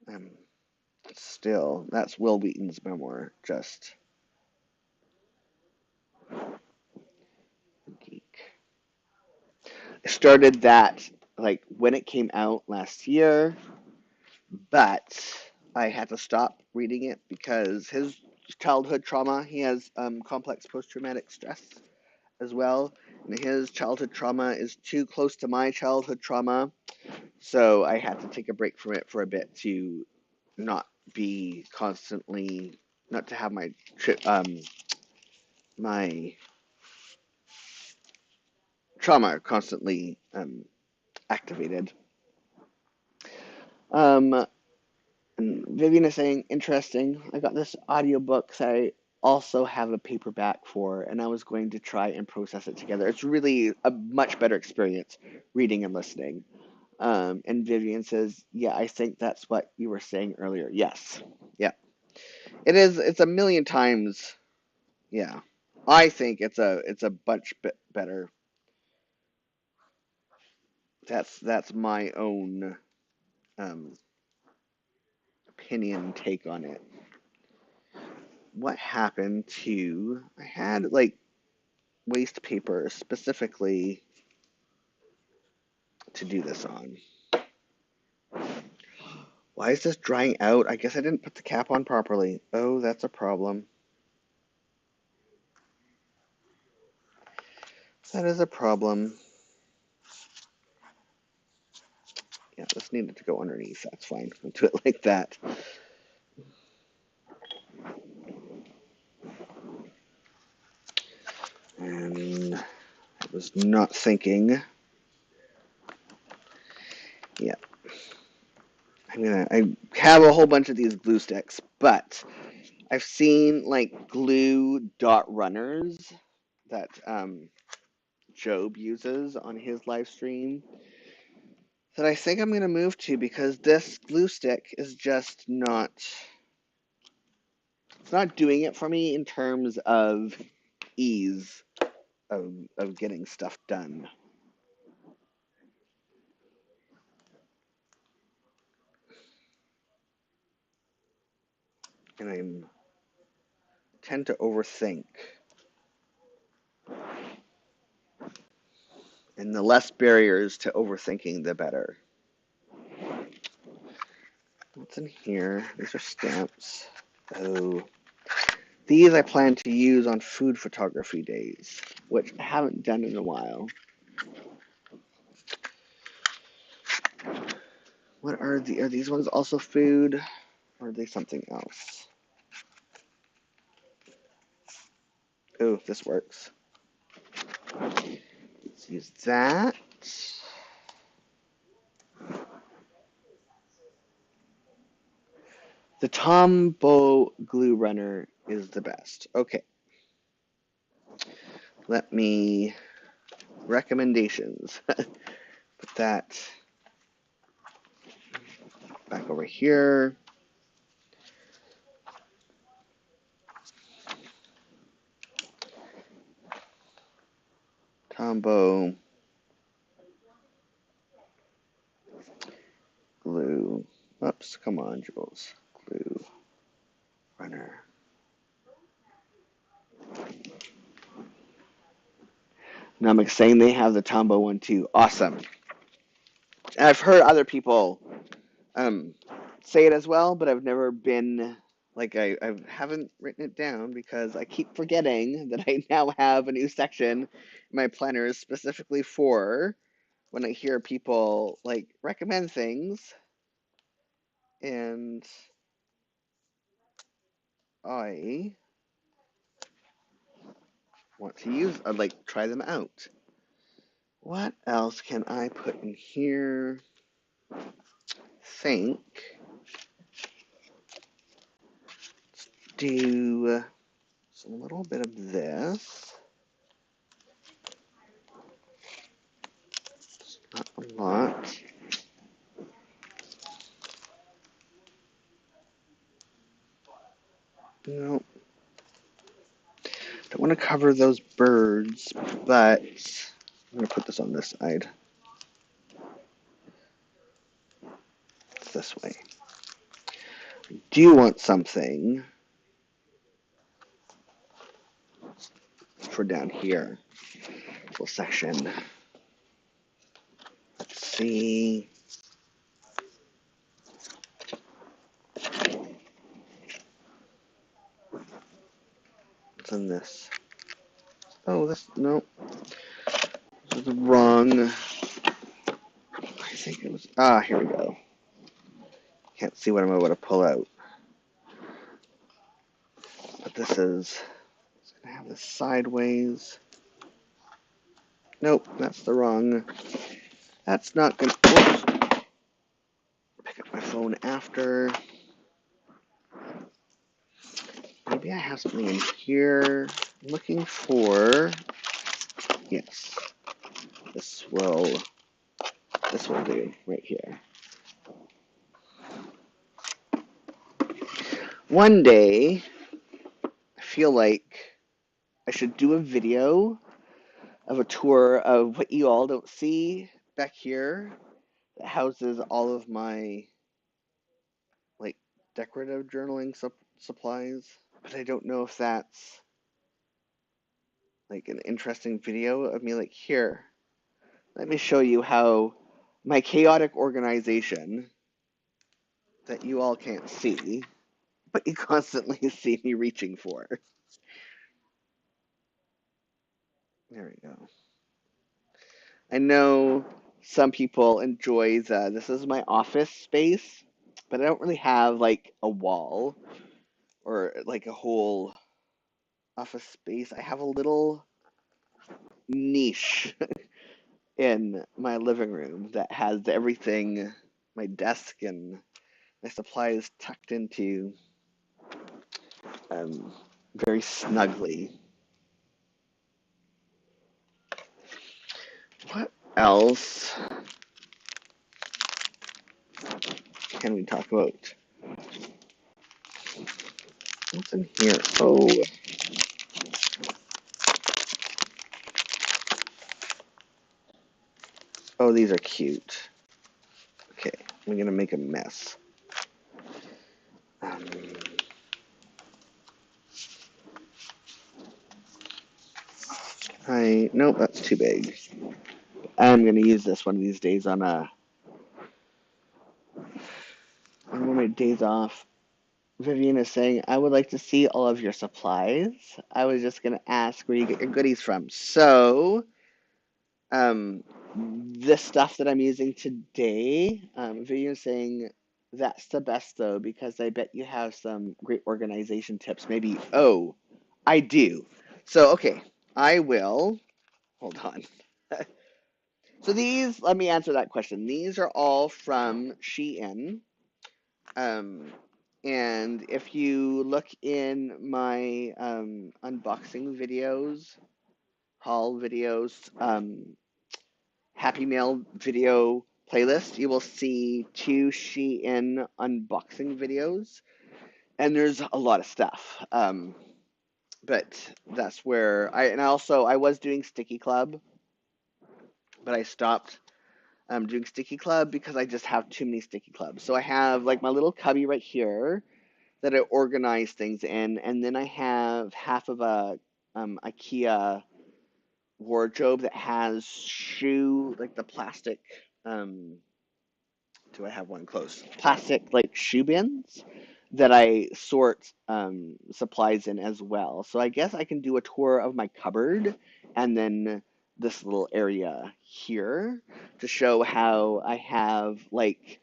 Speaker 1: um still that's Will Wheaton's memoir, Just a Geek. I started that like when it came out last year, but I had to stop reading it because his childhood trauma, he has complex post-traumatic stress as well. And his childhood trauma is too close to my childhood trauma So I had to take a break from it for a bit to not be constantly, not to have my trauma constantly activated. Um, and Vivian is saying, interesting. I got this audiobook that I also have a paperback for, and I was going to try and process it together. It's really a much better experience reading and listening. And Vivian says, yeah, I think that's what you were saying earlier. Yes. Yeah. It is. It's a million times. Yeah. I think it's a bunch bit better. That's my own um, opinion take on it. What happened to I had like waste paper specifically to do this on. Why is this drying out? I guess I didn't put the cap on properly. Oh, that's a problem. That is a problem. Yeah, this needed to go underneath. That's fine. We'll do it like that. And I was not thinking. Yeah. I have a whole bunch of these glue sticks, but I've seen like glue dot runners that Job uses on his live stream that I think I'm gonna move to because this glue stick is just not it's not doing it for me in terms of ease of getting stuff done. And I tend to overthink. And the less barriers to overthinking, the better. What's in here? These are stamps. Oh. These I plan to use on food photography days, which I haven't done in a while. What are these ones also food? Or are they something else? Oh, this works. Let's use that. The Tombow glue runner is the best. Okay. Let me recommendations. Put that back over here. Tombow glue. Oops, come on, Jules. Glue runner. Namek saying they have the Tombow one too. Awesome. And I've heard other people um, say it as well, but I've never been like I haven't written it down because I keep forgetting that I now have a new section in my planners specifically for when I hear people like recommend things and I want to use like try them out. What else can I put in here? Think do a little bit of this. Not a lot. No, don't want to cover those birds, but I'm going to put this on this side. It's this way. I do want something for down here. Little section. Let's see. What's in this? Oh, this, no. This is the wrong. think it was, here we go. Can't see what I'm able to pull out. But this is, it's going to have this sideways. Nope, that's the wrong. That's not going to, pick up my phone after. Maybe I have something in here. I'm looking for, yes, this will do right here. One day, I feel like I should do a video of a tour of what you all don't see back here that houses all of my like decorative journaling supplies. But I don't know if that's like an interesting video of me like here. Let me show you how my chaotic organization that you all can't see, but you constantly see me reaching for. There we go. I know some people enjoy this is my office space, but I don't really have like a wall or like a whole office space. I have a little niche in my living room that has everything, my desk and my supplies tucked into um, very snugly. What else can we talk about? What's in here? Oh, these are cute. Okay, I'm gonna make a mess. Nope, that's too big. I'm gonna use this one of these days on one of my days off. Vivian is saying, I would like to see all of your supplies. I was just gonna ask where you get your goodies from. So, this stuff that I'm using today, Vivian is saying that's the best though, because I bet you have some great organization tips. Maybe, oh, I do. So, okay, I will, hold on. So these, let me answer that question. These are all from Shein. Um, and if you look in my unboxing videos, haul videos, Happy Mail video playlist, you will see 2 Shein unboxing videos. And there's a lot of stuff. But that's where I was doing Sticky Club, but I stopped doing Sticky Club because I just have too many Sticky Clubs. So I have like my little cubby right here that I organize things in, and then I have half of a IKEA wardrobe that has like the plastic. Do I have one close? Plastic like shoe bins that I sort supplies in as well. So I guess I can do a tour of my cupboard and then this little area here to show how I have like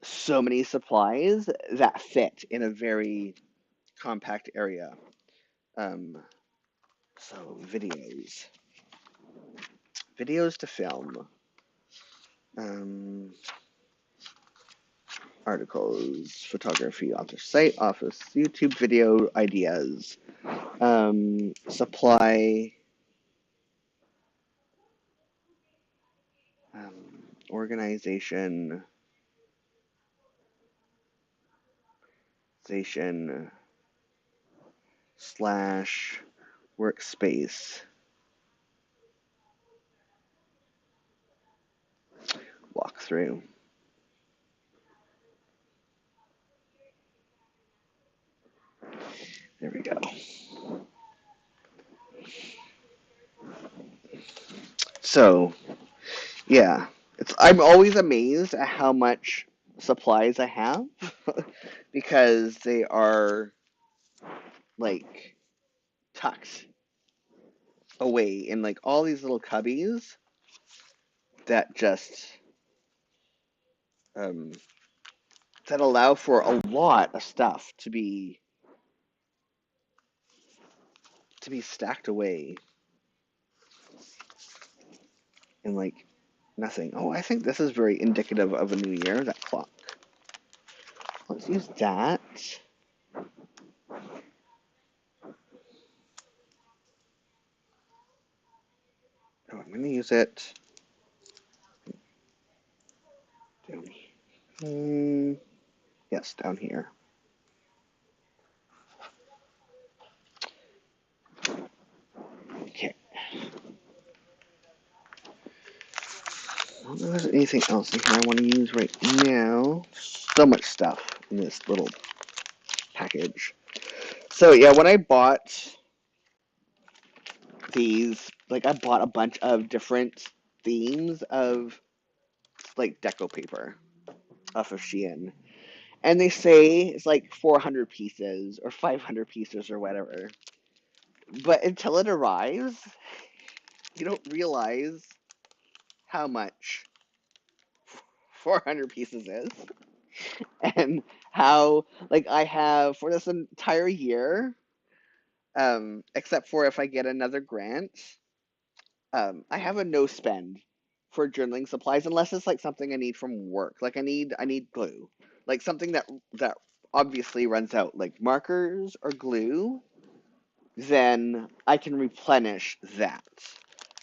Speaker 1: so many supplies that fit in a very compact area. Um, so videos to film, um, articles, photography, author site, office, YouTube video ideas, supply, organization, station slash workspace walkthrough. There we go. So, yeah, I'm always amazed at how much supplies I have because they are like tucked away in like all these little cubbies that just um, that allow for a lot of stuff to be stacked away in like nothing. Oh, I think this is very indicative of a new year, that clock. Let's use that. Oh, I'm going to use it down here. Yes, down here. Okay. I don't know if there's anything else in here I want to use right now. So much stuff in this little package. So yeah, when I bought these, like I bought a bunch of different themes of like deco paper off of Shein. And they say it's like 400 pieces or 500 pieces or whatever. But until it arrives, you don't realize how much 400 pieces is. And how, like, I have for this entire year, except for if I get another grant, I have a no spend for journaling supplies unless it's like something I need from work. Like I need glue, like something that obviously runs out, like markers or glue. Then I can replenish that.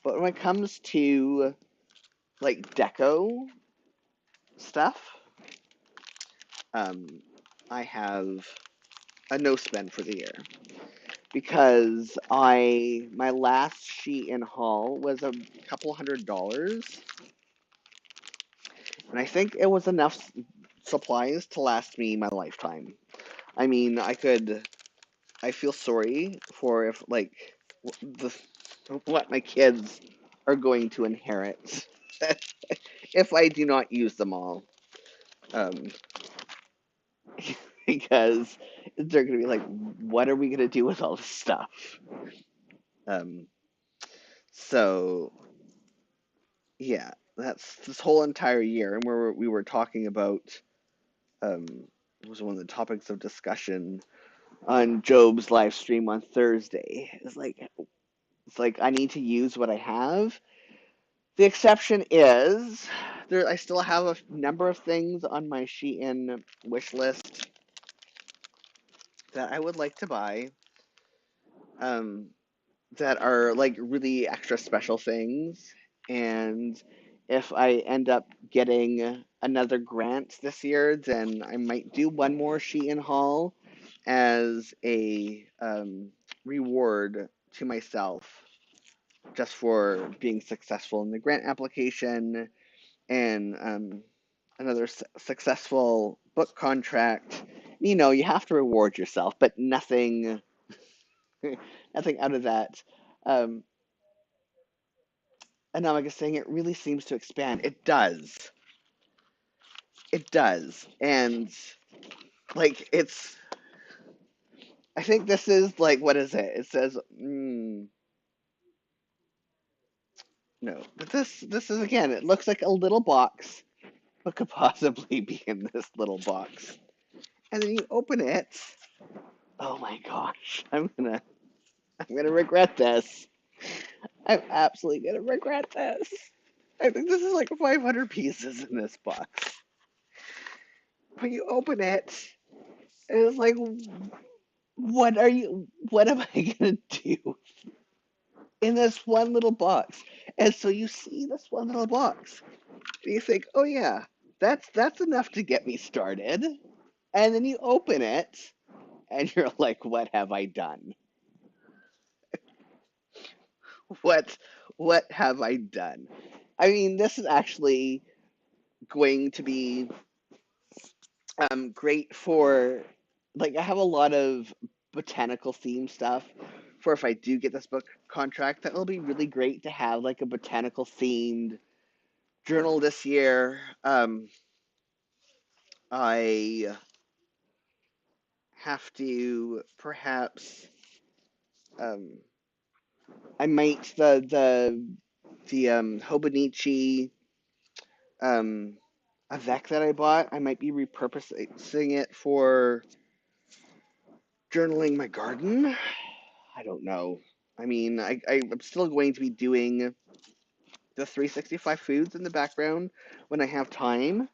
Speaker 1: But when it comes to like deco stuff, um, I have a no spend for the year because my last sheet in haul was a couple $100s, and I think it was enough supplies to last me my lifetime. I mean, I feel sorry for if like the what my kids are going to inherit if I do not use them all. Um, because they're going to be like, what are we going to do with all this stuff? Um, so yeah, that's this whole entire year, and we were talking about it was one of the topics of discussion on Job's live stream on Thursday. It's like I need to use what I have. The exception is there. I still have a number of things on my Shein wish list that I would like to buy. Um, that are like really extra special things. And if I end up getting another grant this year, then I might do one more Shein haul as a reward to myself just for being successful in the grant application and another successful book contract. You have to reward yourself, but nothing, nothing out of that. Um, and now, like I was saying, it really seems to expand. It does. It does. And like I think this is like, what is it? It says, no, but this is again. It looks like a little box. What could possibly be in this little box? And then you open it. Oh my gosh, I'm gonna regret this. I'm absolutely gonna regret this. I think this is like 500 pieces in this box. But you open it, and it's like, what am I gonna do in this one little box? And so you see this one little box, and you think, oh yeah, that's enough to get me started. And then you open it, and you're like, what have I done? What what have I done? I mean, this is actually going to be great for, like, I have a lot of botanical theme stuff for if I do get this book contract. That will be really great to have like a botanical themed journal this year. I have to perhaps um, I might the Hobonichi um, a Vec that I bought. I might be repurposing it for journaling my garden. I don't know. I mean, I'm still going to be doing the 365 foods in the background when I have time,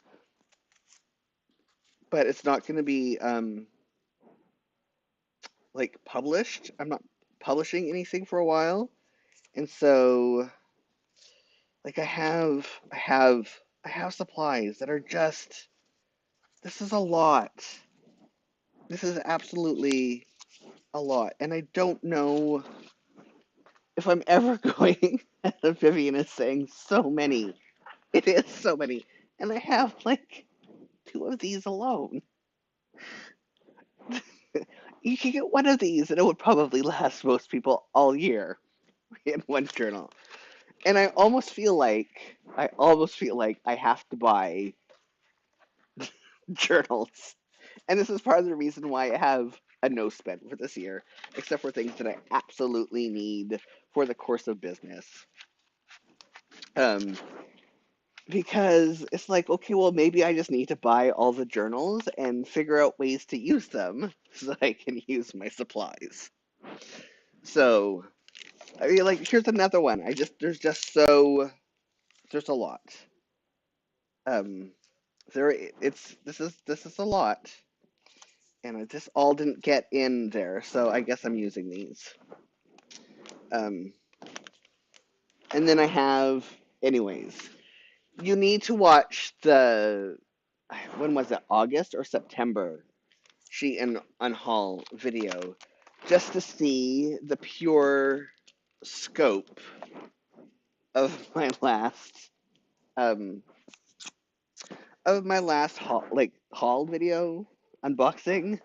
Speaker 1: but it's not going to be like published. I'm not publishing anything for a while, and so like I have supplies that are just this is a lot. This is absolutely a lot, and I don't know if I'm ever going. Vivian is saying so many. It is so many, and I have like two of these alone. You could get one of these, and it would probably last most people all year in one journal. And I almost feel like I have to buy journals. And this is part of the reason why I have a no spend for this year, except for things that I absolutely need for the course of business. Um, because it's like, okay, well, maybe I just need to buy all the journals and figure out ways to use them so I can use my supplies. So, I mean, like, here's another one. There's a lot. Um, this is a lot, and I just all didn't get in there, so I guess I'm using these. Um, and then I have, anyways, you need to watch when was it, August or September, Sheet and Unhaul video, just to see the pure scope of um, my last haul video unboxing,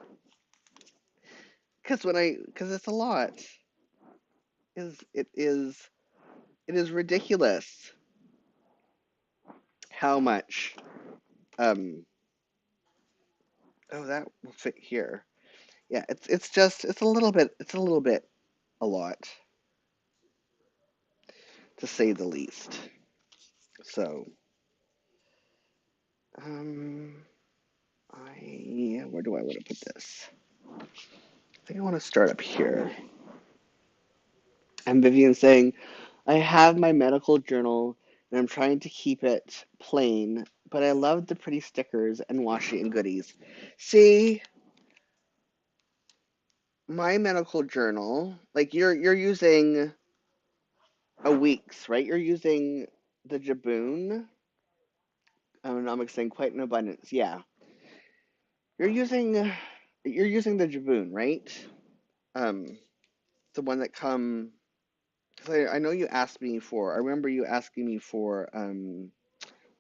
Speaker 1: because it's a lot. Is it is ridiculous how much um oh, that will fit here. Yeah, it's a little bit a lot, to say the least. So um where do I want to put this? I think I want to start up here. And Vivian saying, I have my medical journal and I'm trying to keep it plain, but I love the pretty stickers and washi and goodies. See, my medical journal, like you're using a week's, right? You're using the Jibun. I'm saying quite an abundance. Yeah. You're using you're using the Jibun, right? Um, the one that come. 'Cause I know you asked me for. I remember you asking me for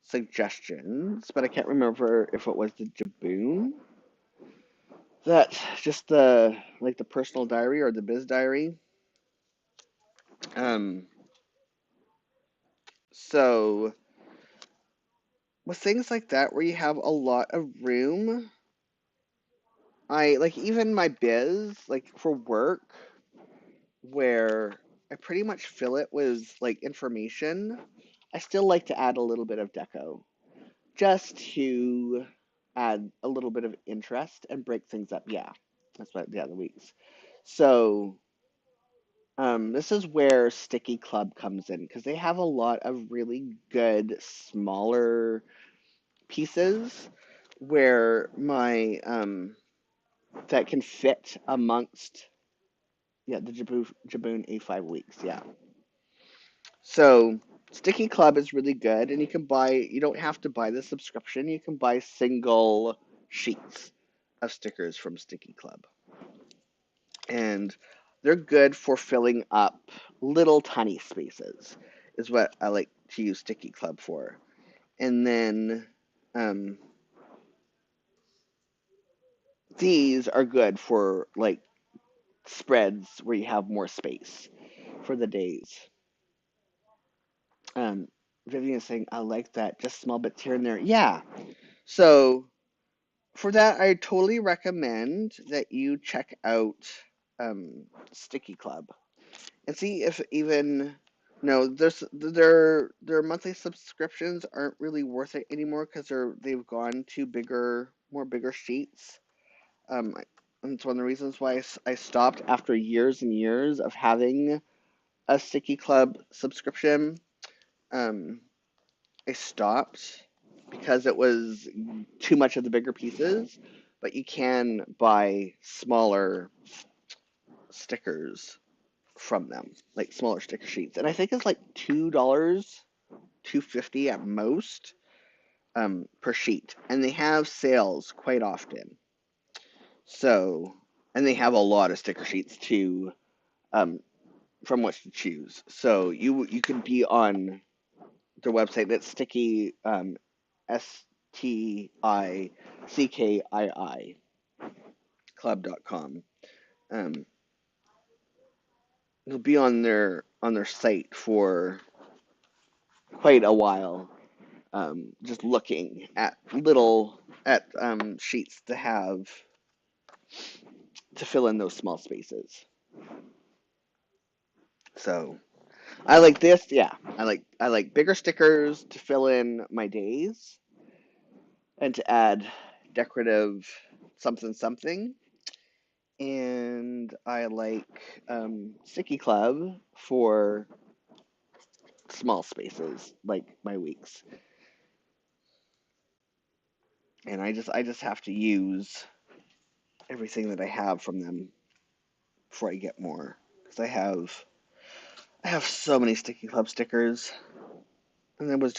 Speaker 1: suggestions, but I can't remember if it was the Jibun. That just the personal diary or the biz diary. Um, so with things like that where you have a lot of room, I like even my biz, like for work, where I pretty much fill it with like information. I still like to add a little bit of deco just to add a little bit of interest and break things up. Yeah, that's what the other weeks. So this is where Sticky Club comes in because they have a lot of really good smaller pieces where my that can fit amongst the Jabun A5 weeks. Yeah. So Sticky Club is really good, and you don't have to buy the subscription. You can buy single sheets of stickers from Sticky Club. And they're good for filling up little tiny spaces, is what I like to use Sticky Club for. And then um, these are good for like spreads where you have more space for the days. Um, Vivian is saying, I like that, just small bits here and there. Yeah. So for that, I totally recommend that you check out Sticky Club and see if even No, their monthly subscriptions aren't really worth it anymore because they've gone to more bigger sheets. Um, and it's one of the reasons why I stopped after years and years of having a Sticky Club subscription. Um, I stopped because it was too much of the bigger pieces, but you can buy smaller stickers from them, like smaller sticker sheets. And I think it's like $2, $2.50 at most per sheet. And they have sales quite often. So, and they have a lot of sticker sheets too, um, from which to choose. So you could be on their website that's sticky, STICKII club.com. Um, you'll be on their site for quite a while, just looking at sheets to fill in those small spaces. So I like this. Yeah, I like bigger stickers to fill in my days and to add decorative something something. And I like Sticky Club for small spaces like my weeks. And I just have to use everything that I have from them before I get more because I have so many Sticky Club stickers, and it was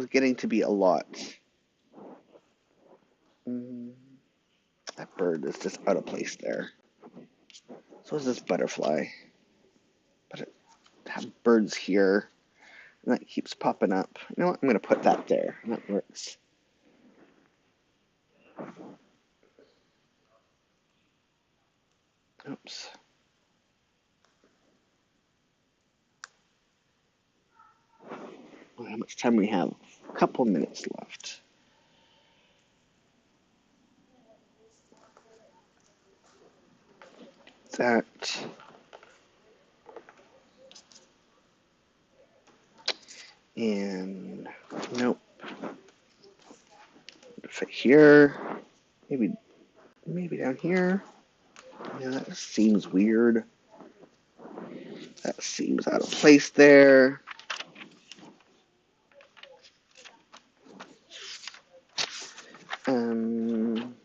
Speaker 1: getting to be a lot. Mm, that bird is just out of place there. So is this butterfly, but it have birds here, and that keeps popping up. You know what? I'm gonna put that there, and that works. Oops. How much time we have? A couple minutes left. That and nope. Fit here. Maybe down here. Yeah, that seems weird. That seems out of place there. Um,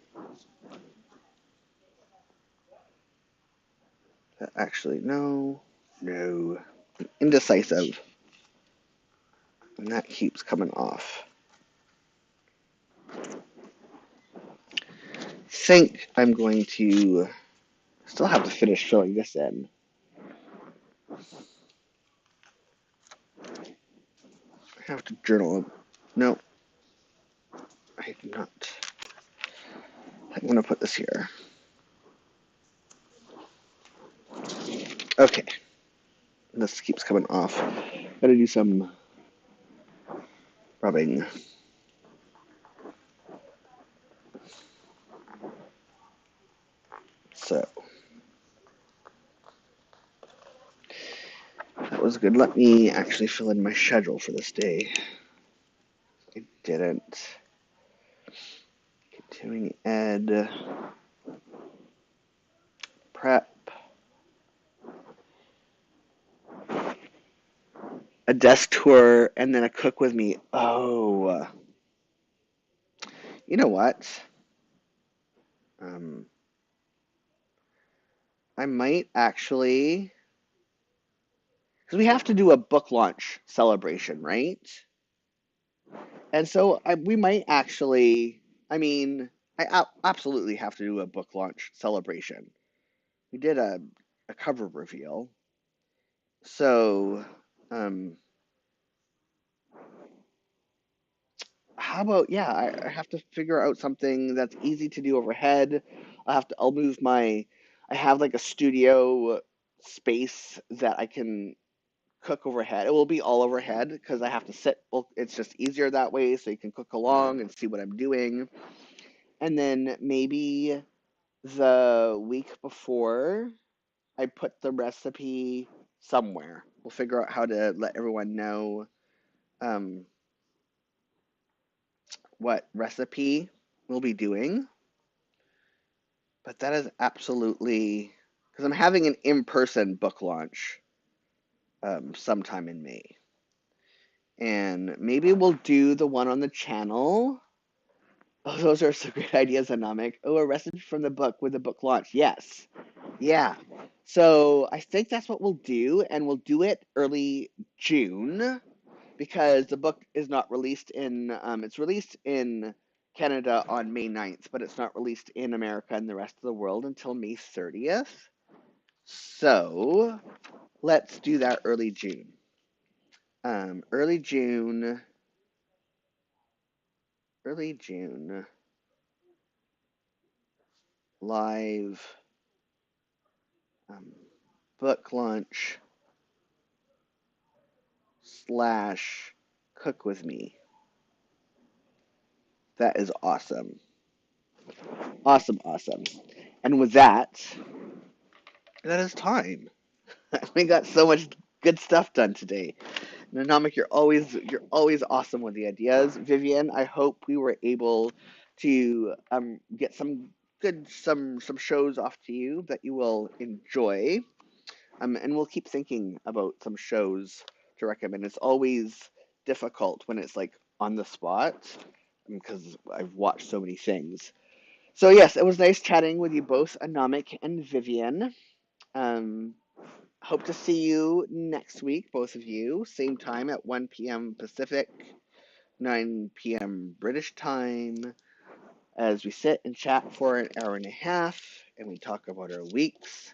Speaker 1: actually, no. No. Indecisive. And that keeps coming off. Think I'm going to still have to finish filling this in. I have to journal. No, I do not. I'm going to put this here. Okay. This keeps coming off. Gotta do some rubbing. So, that was good. Let me actually fill in my schedule for this day. I didn't. Continuing ed. Prep. A desk tour, and then a cook with me. Oh, you know what? Um, I might actually, because we have to do a book launch celebration, right? And so we might actually, I mean, absolutely have to do a book launch celebration. We did a cover reveal. So, um, how about, yeah, I have to figure out something that's easy to do overhead. I'll move I have like a studio space that I can cook overhead. It will be all overhead because I have to sit. Well, it's just easier that way so you can cook along and see what I'm doing. And then maybe the week before, I put the recipe somewhere. We'll figure out how to let everyone know um, what recipe we'll be doing. But that is absolutely because I'm having an in-person book launch sometime in May. And maybe we'll do the one on the channel. Oh, those are some great ideas, Anamik. Oh, a recipe from the book with the book launch. Yes. Yeah. So I think that's what we'll do, and we'll do it early June because the book is not released it's released in Canada on May 9th, but it's not released in America and the rest of the world until May 30th. So let's do that early June. Early June, live um, book launch / cook with me. That is awesome. Awesome, awesome. And with that, that is time. We got so much good stuff done today. Nanak, you're always awesome with the ideas. Vivian, I hope we were able to get some shows off to you that you will enjoy. And we'll keep thinking about some shows to recommend. It's always difficult when it's like on the spot because I've watched so many things. So yes, it was nice chatting with you both, Anamik and Vivian. Um, Hope to see you next week, both of you, same time at 1 p.m. Pacific, 9 p.m. British time, as we sit and chat for an hour and a half, and we talk about our weeks,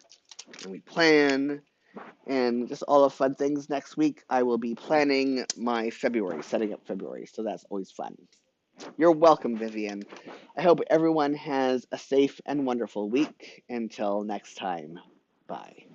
Speaker 1: and we plan, and just all the fun things. Next week, I will be planning my February, setting up February, so that's always fun. You're welcome, Vivian. I hope everyone has a safe and wonderful week. Until next time, bye.